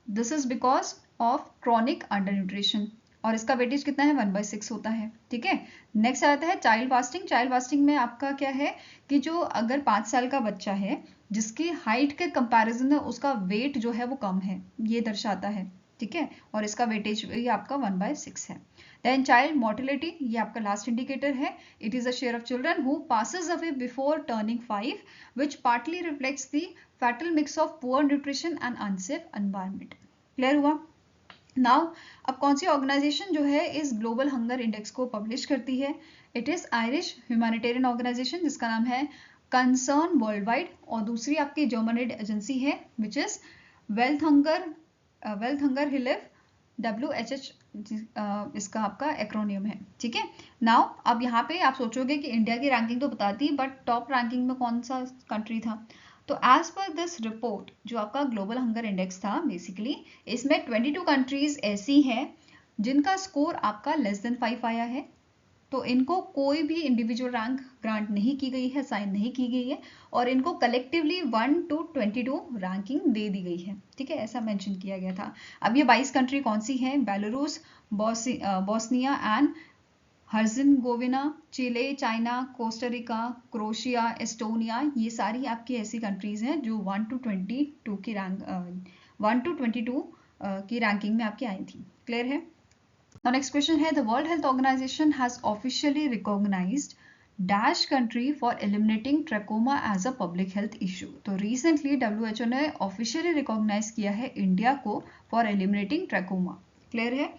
this is because of chronic undernutrition, और इसका वेटेज कितना है? 1/6 होता है, ठीक है। नेक्स्ट आता है चाइल्ड फास्टिंग। चाइल्ड फास्टिंग में आपका क्या है कि जो अगर 5 साल का बच्चा है जिसकी हाइट के कंपैरिजन में उसका वेट जो है वो कम है, ये दर्शाता है, ठीक है। और इसका वेटेज भी आपका 1/6 है। देन चाइल्ड मोर्टिलिटी, ये आपका लास्ट इंडिकेटर है। It is a share of children who passes away before turning 5 which partly reflects the fatal mix of poor nutrition and unsafe environment. Clear हुआ? नाउ अब कौन सी ऑर्गेनाइजेशन जो है इस ग्लोबल हंगर इंडेक्स को पब्लिश करती है? It is Irish humanitarian organisation जिसका नाम है कंसर्न वर्ल्ड वाइड, और दूसरी आपकी जर्मन एजेंसी है which is Welthungerhilfe WHH इसका आपका एक्रोनियम है, ठीक है। नाउ अब यहाँ पे आप सोचोगे कि इंडिया की रैंकिंग तो बताती, बट टॉप रैंकिंग में कौन सा कंट्री था? तो एज पर दिस रिपोर्ट जो आपका ग्लोबल हंगर इंडेक्स था, बेसिकली इसमें 22 कंट्रीज ऐसी हैं जिनका स्कोर आपका लेस देन 5 आया है। तो इनको कोई भी इंडिविजुअल रैंक ग्रांट नहीं की गई है, साइन नहीं की गई है, और इनको कलेक्टिवली 1 to 22 रैंकिंग दे दी गई है, ठीक है, ऐसा मेंशन किया गया था। अब ये 22 कंट्री कौन सी हैं? Belarus, Bosnia and Herzegovina, Chile, China, Costa Rica, Croatia, Estonia, ये सारी आपकी ऐसी कंट्रीज हैं जो 1 to 22 की रैंक 1 to 22 की रैंकिंग में आपकी आई थी। क्लियर है? Now next question है, the World Health Organization has officially recognized dash country for eliminating trachoma as a public health issue. तो recently WHO ने officially recognize किया है इंडिया को for eliminating trachoma. Clear है?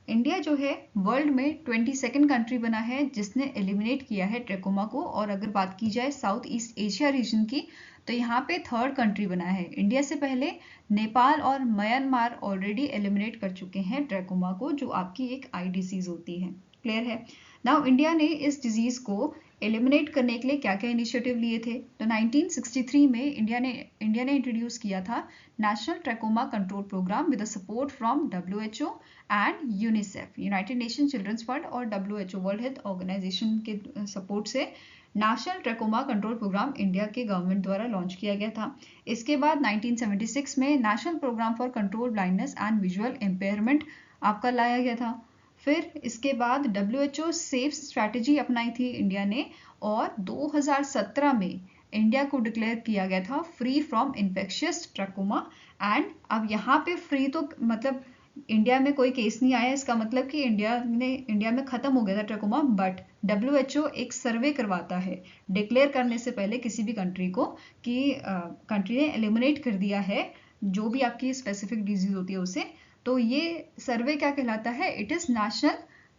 इंडिया जो है वर्ल्ड में 22nd कंट्री बना है जिसने एलिमिनेट किया है ट्रेकोमा को, और अगर बात की जाए साउथ ईस्ट एशिया रीजन की तो यहाँ पे 3rd कंट्री बना है। इंडिया से पहले नेपाल और म्यांमार ऑलरेडी एलिमिनेट कर चुके हैं ट्रेकोमा को, जो आपकी एक आई डिजीज होती है। क्लियर है? नाउ इंडिया ने इस डिजीज को एलिमिनेट करने के लिए क्या क्या इनिशिएटिव लिए थे? तो 1963 में इंडिया ने इंट्रोड्यूस किया था national trachoma control programme with support from WHO and UNICEF, United Nation children's fund, और WHO वर्ल्ड हेल्थ ऑर्गेनाइजेशन के सपोर्ट से national trachoma control programme India के गवर्नमेंट द्वारा लॉन्च किया गया था। इसके बाद 1976 में national programme for control blindness and visual impairment आपका लाया गया था। फिर इसके बाद WHO सेफ स्ट्रैटेजी अपनाई थी इंडिया ने, और 2017 में इंडिया को डिक्लेयर किया गया था free from infectious trachoma. And अब यहाँ पे फ्री तो मतलब इंडिया में कोई केस नहीं आया, इसका मतलब कि इंडिया में खत्म हो गया था ट्रेकोमा, बट WHO एक सर्वे करवाता है डिक्लेयर करने से पहले किसी भी कंट्री को कि कंट्री ने एलिमिनेट कर दिया है जो भी आपकी स्पेसिफिक डिजीज होती है उसे। तो ये सर्वे क्या कहलाता है? इट इज नेशनल,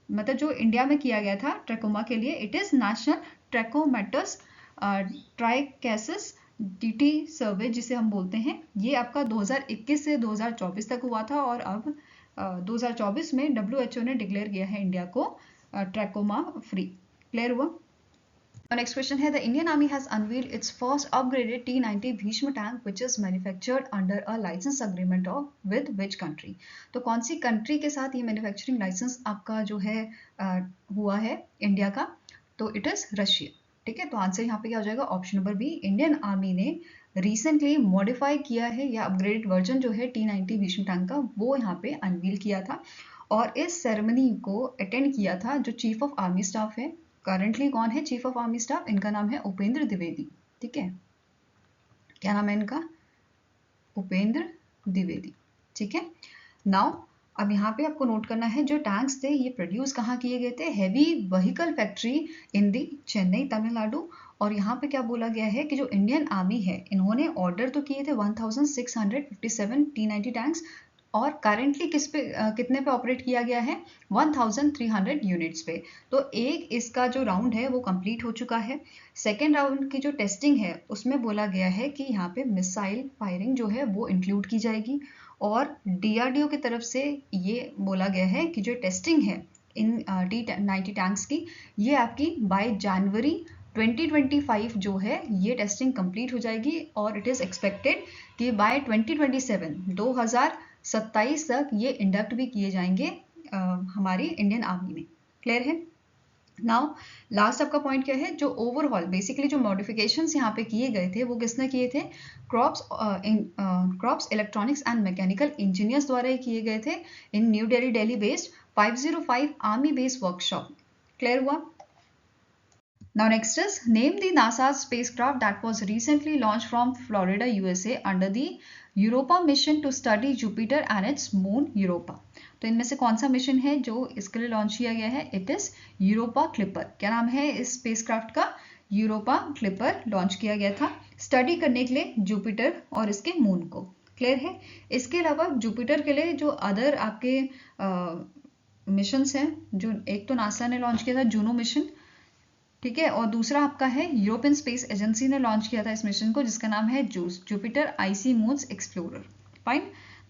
मतलब जो इंडिया में किया गया था ट्रेकोमा के लिए, इट इज नेशनल ट्रेकोमेटस ट्राइकेसिस DT सर्वे जिसे हम बोलते हैं। ये आपका 2021 से 2024 तक हुआ था, और अब 2024 में WHO ने डिक्लेयर किया है इंडिया को ट्रेकोमा फ्री। क्लियर हुआ? नेक्स्ट क्वेश्चन है, the Indian army has unveiled its first upgraded T90 Bhishma tank which is manufactured under a licence agreement of with which country? तो कौन सी कंट्री के साथ ये मैन्युफैक्चरिंग लाइसेंस आपका जो है हुआ है इंडिया का? तो इट इज रशिया। ठीक है, तो आंसर यहाँ पे क्या हो जाएगा? Option number B. Indian army ने रिसेंटली मॉडिफाई किया है या अपग्रेडेड वर्जन जो है T90 भीष्म टैंक का, वो यहाँ पे अनवील किया था, और इस सेरेमनी को अटेंड किया था जो चीफ ऑफ आर्मी स्टाफ है। करंटली कौन है चीफ ऑफ आर्मी स्टाफ? इनका नाम है उपेंद्र द्विवेदी। ठीक है, क्या नाम है इनका? उपेंद्र द्विवेदी। ठीक है, नाउ अब यहाँ पे आपको नोट करना है जो टैंक्स थे ये प्रोड्यूस कहाँ किए गए थे? हैवी व्हीकल फैक्ट्री इन दी चेन्नई तमिलनाडु। और यहाँ पे क्या बोला गया है कि जो इंडियन आर्मी है इन्होंने ऑर्डर तो किए थे 1657 T90 टैंक्स, और करेंटली कितने पे ऑपरेट किया गया है? 1300 यूनिट्स पे। तो एक इसका जो राउंड है वो कंप्लीट हो चुका है। सेकेंड राउंड की जो टेस्टिंग है उसमें बोला गया है कि यहाँ पे मिसाइल फायरिंग जो है वो इंक्लूड की जाएगी, और DRDO की तरफ से ये बोला गया है कि जो टेस्टिंग है इन T90 टैंक्स की, ये आपकी बाय जनवरी 2025 जो है ये टेस्टिंग कंप्लीट हो जाएगी, और इट इज एक्सपेक्टेड कि बाय 2027 तक ये इंडक्ट भी किए जाएंगे हमारी इंडियन आर्मी में। क्लियर है? नाउ लास्ट आपका पॉइंट क्या है? जो ओवरऑल बेसिकली जो मॉडिफिकेशंस यहाँ पे किए गए थे वो किसने किए थे? Corps electronics and mechanical engineers द्वारा ही किए गए थे in new Delhi based 505 army based workshop. Clear हुआ? Now next is name the NASA spacecraft that was recently launched from Florida, USA under the Europa mission to study Jupiter and its moon Europa. तो इनमें से कौन सा मिशन है जो इसके लिए लॉन्च किया गया है? It is Europa clipper. क्या नाम है इस स्पेसक्राफ्ट का? यूरोपा क्लिपर लॉन्च किया गया था स्टडी करने के लिए जुपिटर और इसके मून को। क्लियर है? इसके अलावा जुपिटर के लिए जो अदर आपके मिशंस हैं, जो एक तो नासा ने लॉन्च किया था जूनो मिशन, ठीक है, और दूसरा आपका है यूरोपियन स्पेस एजेंसी ने लॉन्च किया था इस मिशन को जिसका नाम है juice, Jupiter IC moons explorer. Fine.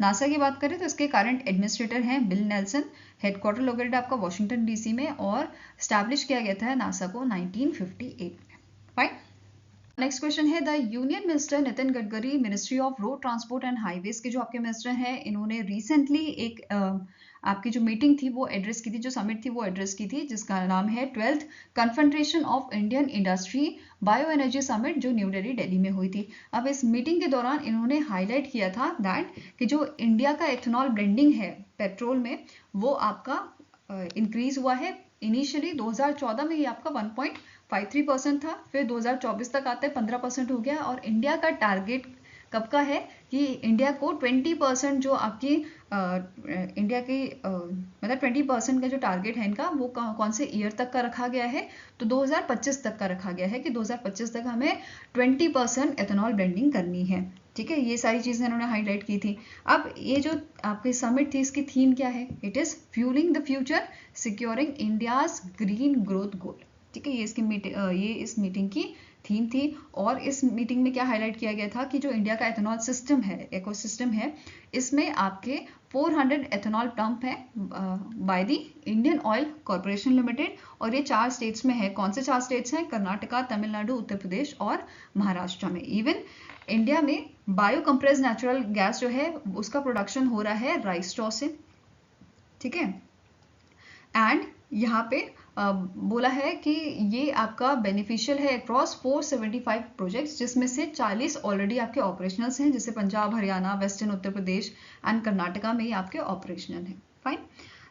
NASA की बात करें तो इसके करंट एडमिनिस्ट्रेटर हैं बिल नेल्सन, हेडक्वार्टर लोकेटेड आपका वॉशिंगटन डीसी में, और स्टैब्लिश किया गया था नासा को 1958 में। फाइन। नेक्स्ट क्वेश्चन है, the union minister Nitin Gadkari, ministry of road transport and highways के जो आपके मिनिस्टर हैं, इन्होंने रिसेंटली एक आपकी जो मीटिंग थी वो एड्रेस की थी, जो समिट थी वो एड्रेस की थी, जिसका नाम है 12th confrontation of Indian industry bio energy summit, जो न्यू दिल्ली में हुई थी। अब इस मीटिंग के दौरान इन्होंने हाईलाइट किया था दैट कि जो इंडिया का एथेनॉल ब्लेंडिंग है पेट्रोल में, वो आपका इंक्रीज हुआ है। इनिशियली 2014 में ये आपका 1.53% था, फिर 2024 तक आते 15% हो गया, और इंडिया का टारगेट कब का है कि इंडिया को 20% जो आपकी इंडिया की मतलब 20% का जो टारगेट है इनका, वो कौन से ईयर तक का रखा गया है, तो 2025 तक का रखा गया है कि 2025 तक हमें 20% एथेनॉल ब्लेंडिंग करनी है। ठीक है, ये सारी चीजें इन्होंने हाईलाइट की थी। अब ये जो आपकी समिट थी, इसकी थीम क्या है? It is fuelling the future, securing India's green growth goal. ठीक है, ये इस मीटिंग की थीम थी। और इस मीटिंग में क्या हाईलाइट किया गया था कि जो इंडिया का एथेनॉल सिस्टम है, इकोसिस्टम है, इसमें आपके 400 एथेनॉल पंप है by the Indian oil corporation limited, और ये 4 स्टेट्स में है। कौन से 4 स्टेट्स हैं? कर्नाटका, तमिलनाडु, उत्तर प्रदेश और महाराष्ट्र में। इवन इंडिया में बायो कंप्रेस नेचुरल गैस जो है उसका प्रोडक्शन हो रहा है राइस स्ट्रॉ से। ठीक है, एंड यहाँ पे बोला है कि ये आपका बेनिफिशियल है अक्रॉस 475 प्रोजेक्ट्स, जिसमें से 40 ऑलरेडी आपके ऑपरेशनल्स हैं, जैसे पंजाब, हरियाणा, वेस्टर्न उत्तर प्रदेश एंड कर्नाटका में ये आपके ऑपरेशनल हैं। फाइन।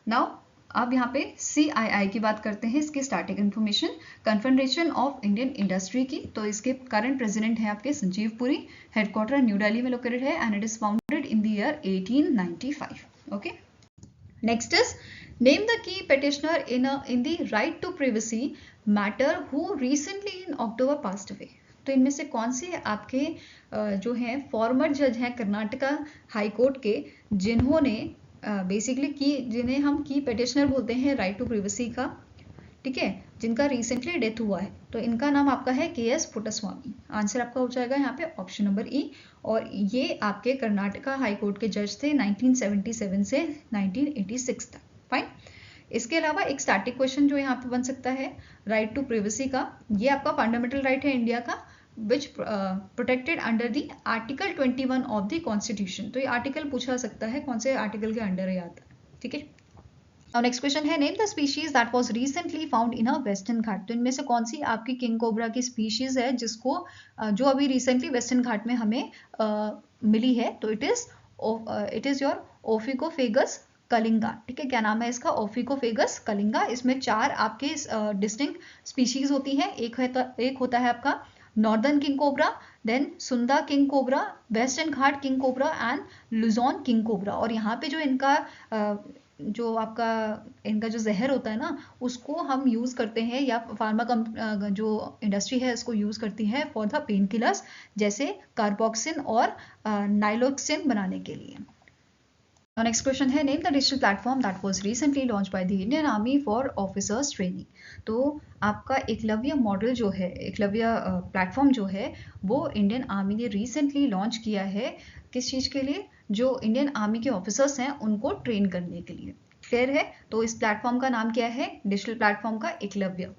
नाउ अब यहाँ पे CII की बात करते हैं, इसकी starting information, confederation of Indian industry की। तो इसके करंट प्रेसिडेंट है आपके संजीव पुरी, हेडक्वार्टर न्यू दिल्ली में लोकेटेड है, and it is founded in the year 1895। Okay, next is name the key petitioner in the right to privacy matter who recently in October passed away। तो इनमें से कौन से आपके जो हैं फॉर्मर जज हैं कर्नाटका हाई कोर्ट के, जिन्होंने बेसिकली जिन्हें हम की पेटिशनर बोलते हैं राइट टू प्रिवेसी का, ठीक है, जिनका रिसेंटली डेथ हुआ है, तो इनका नाम आपका है KS पुट्टास्वामी। आंसर आपका हो जाएगा यहाँ पे ऑप्शन नंबर E। और ये आपके कर्नाटका हाई कोर्ट के जज थे 1977 से 1986 तक। फाइन। इसके अलावा एक स्टैटिक क्वेश्चन जो यहाँ पे बन सकता है राइट टू प्रिवेसी का, ये आपका फंडामेंटल राइट है इंडिया का, which protected under the article 21 of the constitution. तो ये आर्टिकल पूछा सकता है कौन से आर्टिकल के अंडर है आता है। ठीक है, और नेक्स्ट क्वेश्चन है, name the species that was recently found in a western Ghat. तो इनमें से कौन सी आपकी किंग कोबरा की स्पीशीज है जिसको जो अभी रिसेंटली वेस्टर्न घाट में हमें मिली है? तो इट इज योर ओफिकोफेगस कलिंगा। ठीक है, क्या नाम है इसका? ओफिकोफेगस कलिंगा। इसमें 4 आपके डिस्टिंक्ट स्पीशीज होती हैं। एक होता है आपका northern king cobra, then Sunda king cobra, western Ghat king cobra and Luzon king cobra. और यहाँ पे जो इनका जो आपका इनका जो जहर होता है ना, उसको हम यूज करते हैं, या फार्मा जो इंडस्ट्री है इसको यूज करती है फॉर द पेन किलर्स, जैसे कार्बोक्सिन और नाइलोक्सिन बनाने के लिए। नेक्स्ट क्वेश्चन है, name the digital platform that was recently launch by the Indian army for officers training. तो आपका एकलव्य मॉडल जो है, एकलव्य प्लेटफॉर्म जो है, वो इंडियन आर्मी ने रिसेंटली लॉन्च किया है। किस चीज़ के लिए? जो इंडियन आर्मी के ऑफिसर्स हैं उनको ट्रेन करने के लिए। क्लियर है? तो इस प्लेटफॉर्म का नाम क्या है? डिजिटल प्लेटफॉर्म का एकलव्य।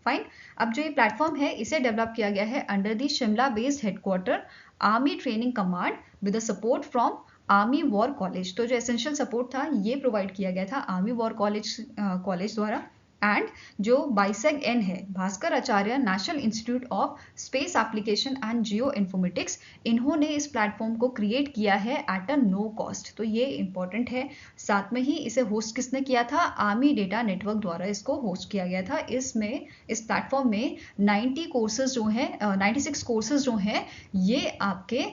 फाइन। अब जो ये प्लेटफॉर्म है इसे डेवलप किया गया है under the Shimla based headquarter army training command with the support from army war college. तो जो एसेंशियल सपोर्ट था ये प्रोवाइड किया गया था आर्मी वॉर कॉलेज द्वारा। एंड जो बाइसेग एन है, Bhaskaracharya national institute of space application and geoinformatics, इन्होंने इस प्लेटफॉर्म को क्रिएट किया है एट अ नो कॉस्ट। तो ये इंपॉर्टेंट है। साथ में ही इसे होस्ट किसने किया था? आर्मी डेटा नेटवर्क द्वारा इसको होस्ट किया गया था। इसमें इस प्लेटफॉर्म में 90 कोर्सेज जो हैं 96 कोर्सेज जो हैं ये आपके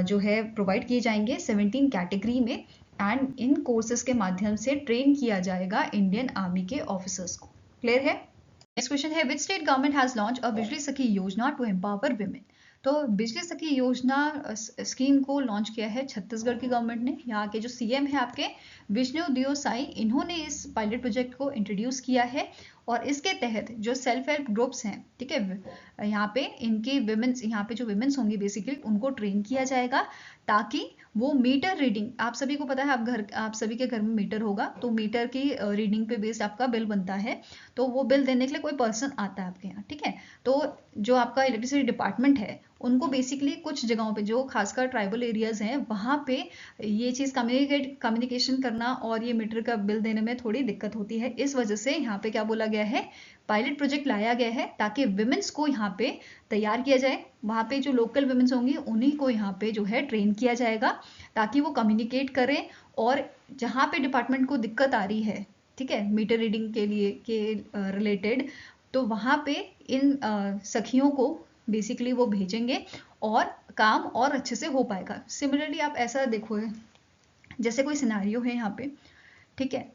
जो है प्रोवाइड किए जाएंगे 17 कैटेगरी में, एंड इन कोर्सेज के माध्यम से ट्रेन किया जाएगा इंडियन आर्मी के ऑफिसर्स को। क्लियर है? नेक्स्ट क्वेश्चन है, which state government has launch a बिजली सखी योजना टू एम्पावर वुमेन। तो बिजली सखी योजना स्कीम को लॉन्च किया है छत्तीसगढ़ की गवर्नमेंट ने। यहाँ के जो CM है आपके विष्णु दियो साई, इन्होंने इस पायलट प्रोजेक्ट को इंट्रोड्यूस किया है और इसके तहत जो सेल्फ हेल्प ग्रुप्स हैं, ठीक है, यहाँ पे इनकी विमेंस, यहाँ पे जो विमेंस होंगी बेसिकली उनको ट्रेन किया जाएगा ताकि वो मीटर रीडिंग, आप सभी को पता है, आप सभी के घर में मीटर होगा, तो मीटर की रीडिंग पे बेस्ड आपका बिल बनता है, तो वो बिल देने के लिए कोई पर्सन आता है आपके यहाँ, ठीक है। तो जो आपका इलेक्ट्रिसिटी डिपार्टमेंट है उनको बेसिकली कुछ जगहों पे जो खासकर ट्राइबल एरियाज हैं वहाँ पे ये चीज़ कम्युनिकेशन करना और ये मीटर का बिल देने में थोड़ी दिक्कत होती है। इस वजह से यहाँ पे क्या बोला गया है, पायलट प्रोजेक्ट लाया गया है ताकि विमेंस को यहाँ पे तैयार किया जाए, वहाँ पे जो लोकल विमेंस होंगी उन्हीं को यहाँ पे जो है ट्रेन किया जाएगा ताकि वो कम्युनिकेट करें, और जहाँ पे डिपार्टमेंट को दिक्कत आ रही है, ठीक है, मीटर रीडिंग के लिए के रिलेटेड, तो वहाँ पे इन सखियों को बेसिकली वो भेजेंगे और काम और अच्छे से हो पाएगा। सिमिलरली आप ऐसा देखो, जैसे कोई सिनेरियो है यहाँ पे, ठीक है,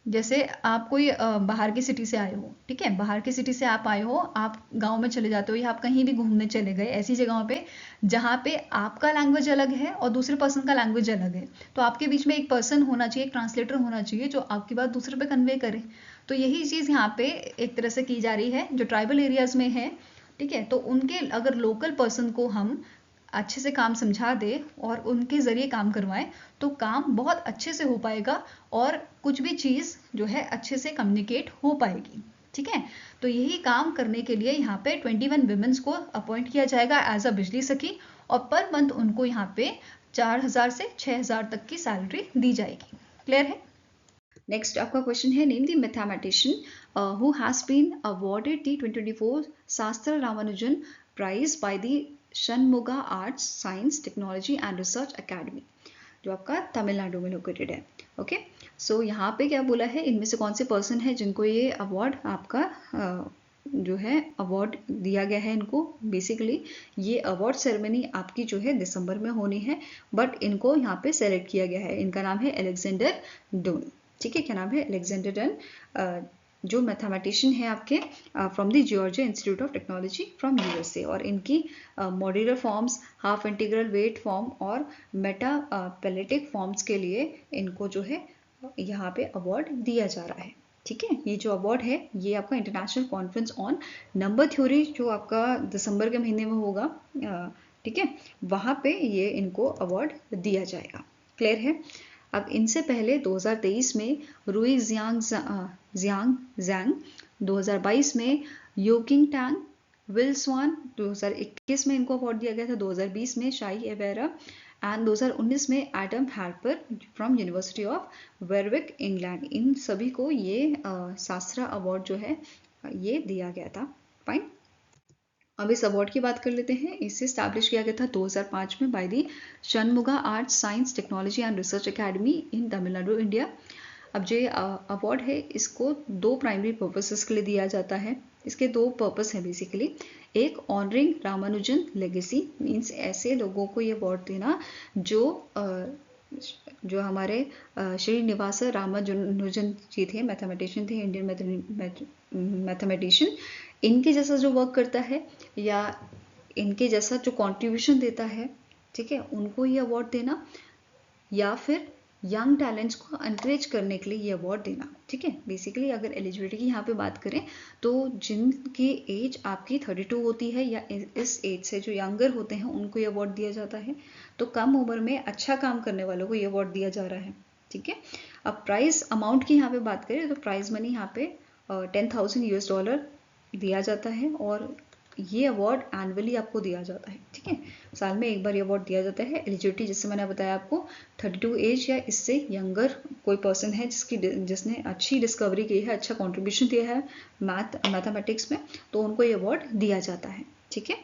जैसे आप कोई बाहर की सिटी से आए हो, ठीक है, बाहर की सिटी से आप आए हो, आप गांव में चले जाते हो या आप कहीं भी घूमने चले गए ऐसी जगहों पे जहाँ पे आपका लैंग्वेज अलग है और दूसरे पर्सन का लैंग्वेज अलग है, तो आपके बीच में एक पर्सन होना चाहिए, एक ट्रांसलेटर होना चाहिए जो आपकी बात दूसरे पे कन्वे करे। तो यही चीज़ यहाँ पे एक तरह से की जा रही है जो ट्राइबल एरियाज में है, ठीक है। तो उनके अगर लोकल पर्सन को हम अच्छे से काम समझा दे और उनके ज़रिए काम करवाएं तो काम बहुत अच्छे से हो पाएगा और कुछ भी चीज़ जो है अच्छे से कम्युनिकेट हो पाएगी, ठीक है। तो यही काम करने के लिए यहाँ पे 21 विमेंस को अपॉइंट किया जाएगा एज अ बिजली सखी, और पर मंथ उनको यहाँ पे 4,000 से 6,000 तक की सैलरी दी जाएगी। क्लियर है? नेक्स्ट आपका क्वेश्चन है, name the mathematician who has been awarded the 2024 SASTRA Ramanujan prize by the Shanmugha arts science technology and research academy, जो आपका तमिलनाडु में लोकेटेड है। ओके, सो यहाँ पे क्या बोला है, इनमें से कौन से पर्सन है जिनको ये अवार्ड आपका जो है अवार्ड दिया गया है इनको। बेसिकली ये अवार्ड सेरेमनी आपकी जो है दिसंबर में होनी है, बट इनको यहाँ पे सेलेक्ट किया गया है। इनका नाम है अलेक्जेंडर डून, ठीक है, क्या नाम है, अलेक्जेंडर डून, जो मैथमेटिशियन है आपके from the Georgia institute of technology from USA, और इनकी modular forms, half integral weight form और मेटा पैलेटिक फॉर्म्स के लिए इनको जो है यहाँ पे अवार्ड दिया जा रहा है, ठीक है। ये जो अवार्ड है ये आपका international conference on number theory जो आपका दिसंबर के महीने में होगा, ठीक है, वहाँ पे ये इनको अवार्ड दिया जाएगा। क्लियर है? अब इनसे पहले 2023 में रुई जियांग जैंग, 2022 में योकिंग टैंग, विल स्वान, 2021 में इनको अवार्ड दिया गया था, 2020 में शाई एवेरा एंड 2019 में Adam Harper from university of Warwick England. इन सभी को ये शास्त्रा अवार्ड जो है ये दिया गया था। फाइन, अब इस अवार्ड की बात कर लेते हैं। इसे स्टैब्लिश किया गया था 2005 में by the Shanmuga arts science technology and research academy in Tamil Nadu India. अब जो अवार्ड है इसको दो प्राइमरी पर्पसेस के लिए दिया जाता है। इसके दो पर्पस हैं बेसिकली। एक ऑनरिंग रामानुजन लेगेसी, मीन्स ऐसे लोगों को ये अवार्ड देना जो हमारे श्रीनिवास रामानुजन जी थे, मैथमेटिशियन थे, इंडियन मैथमेटिशियन। इनके जैसा जो वर्क करता है या इनके जैसा जो कंट्रीब्यूशन देता है, ठीक है, उनको ये अवार्ड देना, या फिर यंग टैलेंट्स को एनकरेज करने के लिए ये अवार्ड देना, ठीक है। बेसिकली अगर एलिजिबिलिटी की यहाँ पे बात करें तो जिनकी एज आपकी 32 होती है या इस एज से जो यंगर होते हैं उनको ये अवार्ड दिया जाता है। तो कम उम्र में अच्छा काम करने वालों को ये अवार्ड दिया जा रहा है, ठीक है। अब प्राइज अमाउंट की यहाँ पे बात करें तो प्राइज मनी यहाँ पे $10,000 दिया जाता है, और ये अवार्ड एनुअली आपको दिया जाता है, ठीक है। साल में एक बार ये अवार्ड दिया जाता है। एलिजिबिलिटी जैसे मैंने बताया आपको 32 एज या इससे यंगर कोई पर्सन है जिसने अच्छी डिस्कवरी की है, अच्छा कंट्रीब्यूशन दिया है मैथमेटिक्स में, तो उनको ये अवार्ड दिया जाता है, ठीक है।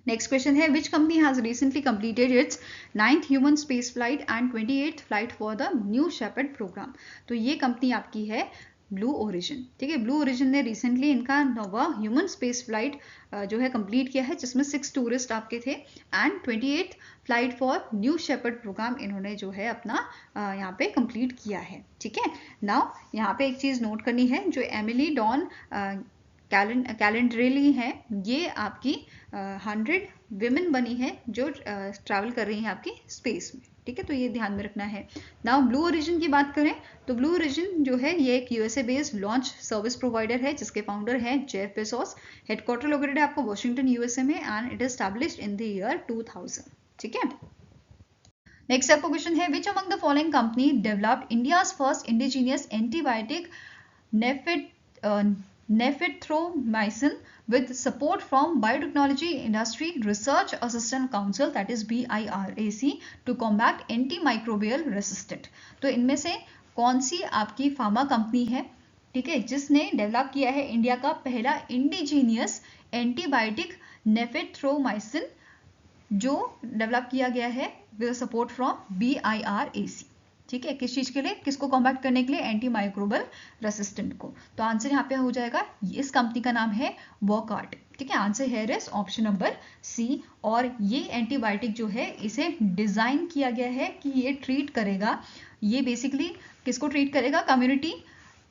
नेक्स्ट क्वेश्चन है, which company has recently completed its 9th human space flight and 28th flight for the new Shepard programme. तो ये कंपनी आपकी है ब्लू ओरिजिन, ठीक है। ब्लू ओरिजिन ने रिसेंटली इनका 9वां ह्यूमन स्पेस फ्लाइट जो है कंप्लीट किया है, जिसमें 6 टूरिस्ट आपके थे, and 28th flight for new Shepard programme इन्होंने जो है अपना यहाँ पे कंप्लीट किया है, ठीक है। नाउ यहाँ पे एक चीज़ नोट करनी है, जो एमिली डॉन कैलेंडरली हैं, ये आपकी 100 विमेन बनी है जो ट्रैवल कर रही हैं आपकी स्पेस में, ठीक है, तो ये ध्यान में रखना है। नाउ ब्लू ओरिजिन की बात करें तो ब्लू ओरिजिन जो है ये एक USA based launch service provider है जिसके फाउंडर हैं जेफ बेजोस। हेडक्वार्टर लोकेटेड है आपको वॉशिंगटन यूएसए में and it is established in the year 2000, ठीक है। नेक्स्ट आपका क्वेश्चन है which among the following company developed India's first indigenous antibiotic nafithromycin with support from Biotechnology Industry Research Assistance Council, that is BIRAC, to combat antimicrobial resistant। तो इनमें से कौन सी आपकी फार्मा कंपनी है, ठीक है, जिसने डेवलप किया है इंडिया का पहला इंडिजीनियस एंटीबायोटिक नेफिथ्रोमाइसिन, जो डेवलप किया गया है विद सपोर्ट फ्रॉम BIRAC, ठीक है, किस चीज के लिए, किसको कॉम्बैट करने के लिए, एंटी माइक्रोबल रेसिस्टेंट को। तो आंसर यहाँ पे हो जाएगा, इस कंपनी का नाम है वॉकआर्ट, ठीक है। Answer here is option number C. और ये एंटीबायोटिक जो है इसे डिजाइन किया गया है कि ये ट्रीट करेगा, ये बेसिकली किसको ट्रीट करेगा, कम्युनिटी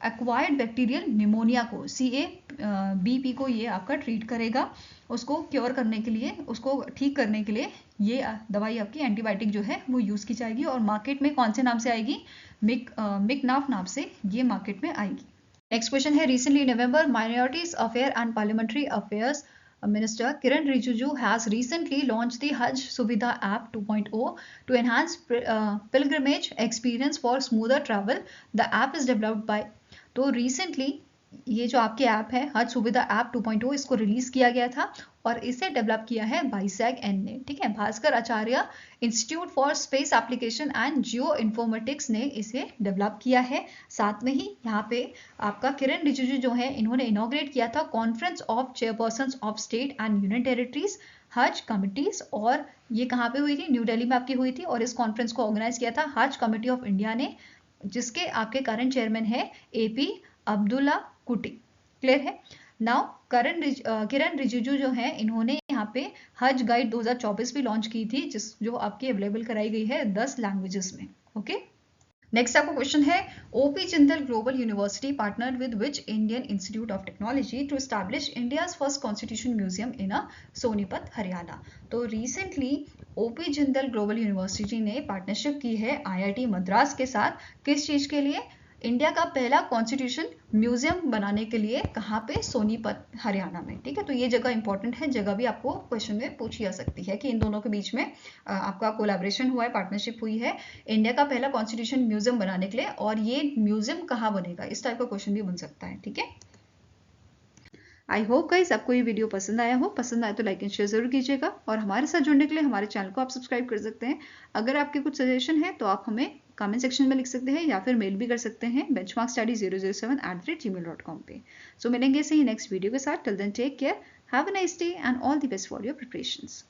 एक्वायर्ड बैक्टीरियल निमोनिया को, CABP को ये आपका ट्रीट करेगा, उसको क्योर करने के लिए, उसको ठीक करने के लिए ये दवाई आपकी एंटीबायोटिक जो है वो यूज़ की जाएगी और मार्केट में कौन से नाम से आएगी, मिकनाफ नाम से ये मार्केट में आएगी। नेक्स्ट क्वेश्चन है recently November minorities affair and parliamentary affairs Minister Kiran Rijiju has recently launched the Hajj Suvidha app 2.0 to enhance pilgrimage experience for smoother travel. The app is developed by, तो रिसेंटली ये जो आपके ऐप है हज सुविधा ऐप 2.0 इसको रिलीज किया गया था और इसे डेवलप किया है BISAG-N ने, ठीक है। Bhaskaracharya institute for space application and geoinformatics ने इसे डेवलप किया है। साथ में ही यहाँ पे आपका किरण रिजिजू जो है इन्होंने इनॉग्रेट किया था conference of chairpersons of state and union territories हज कमिटीज, और ये कहाँ पे हुई थी, न्यू दिल्ली में आपकी हुई थी। और इस कॉन्फ्रेंस को ऑर्गेनाइज किया था हज कमिटी ऑफ इंडिया ने, जिसके आपके करंट चेयरमैन है AP अब्दुल्ला कुटी। क्लियर है। नाउ किरण रिजिजू जो है इन्होंने यहाँ पे हज गाइड 2024 भी लॉन्च की थी, जो आपकी अवेलेबल कराई गई है 10 लैंग्वेजेस में। ओके, नेक्स्ट आपका क्वेश्चन है OP Jindal global university partner with which Indian institute of technology to establish India's first constitution museum in Sonipat Haryana. तो recently OP Jindal global university ने पार्टनरशिप की है IIT मद्रास के साथ, किस चीज के लिए, इंडिया का पहला कॉन्स्टिट्यूशन म्यूजियम बनाने के लिए। कहाँ पे, सोनीपत हरियाणा में, ठीक है। तो ये जगह इंपॉर्टेंट है, जगह भी आपको क्वेश्चन में पूछी जा सकती है कि इन दोनों के बीच में आपका कोलैबोरेशन हुआ है, पार्टनरशिप हुई है इंडिया का पहला कॉन्स्टिट्यूशन म्यूजियम बनाने के लिए, और ये म्यूजियम कहाँ बनेगा, इस टाइप का क्वेश्चन भी बन सकता है, ठीक है। आई होप गाइस आपको ये वीडियो पसंद आया हो, पसंद आए तो लाइक एंड शेयर जरूर कीजिएगा और हमारे साथ जुड़ने के लिए हमारे चैनल को आप सब्सक्राइब कर सकते हैं। अगर आपके कुछ सजेशन है तो आप हमें कमेंट सेक्शन में लिख सकते हैं या फिर मेल भी कर सकते हैं benchmarkstudy007@gmail.com पे। सो मिलेंगे इसे ही नेक्स्ट वीडियो के साथ। Till then take care, have a nice day and all the best for your preparations.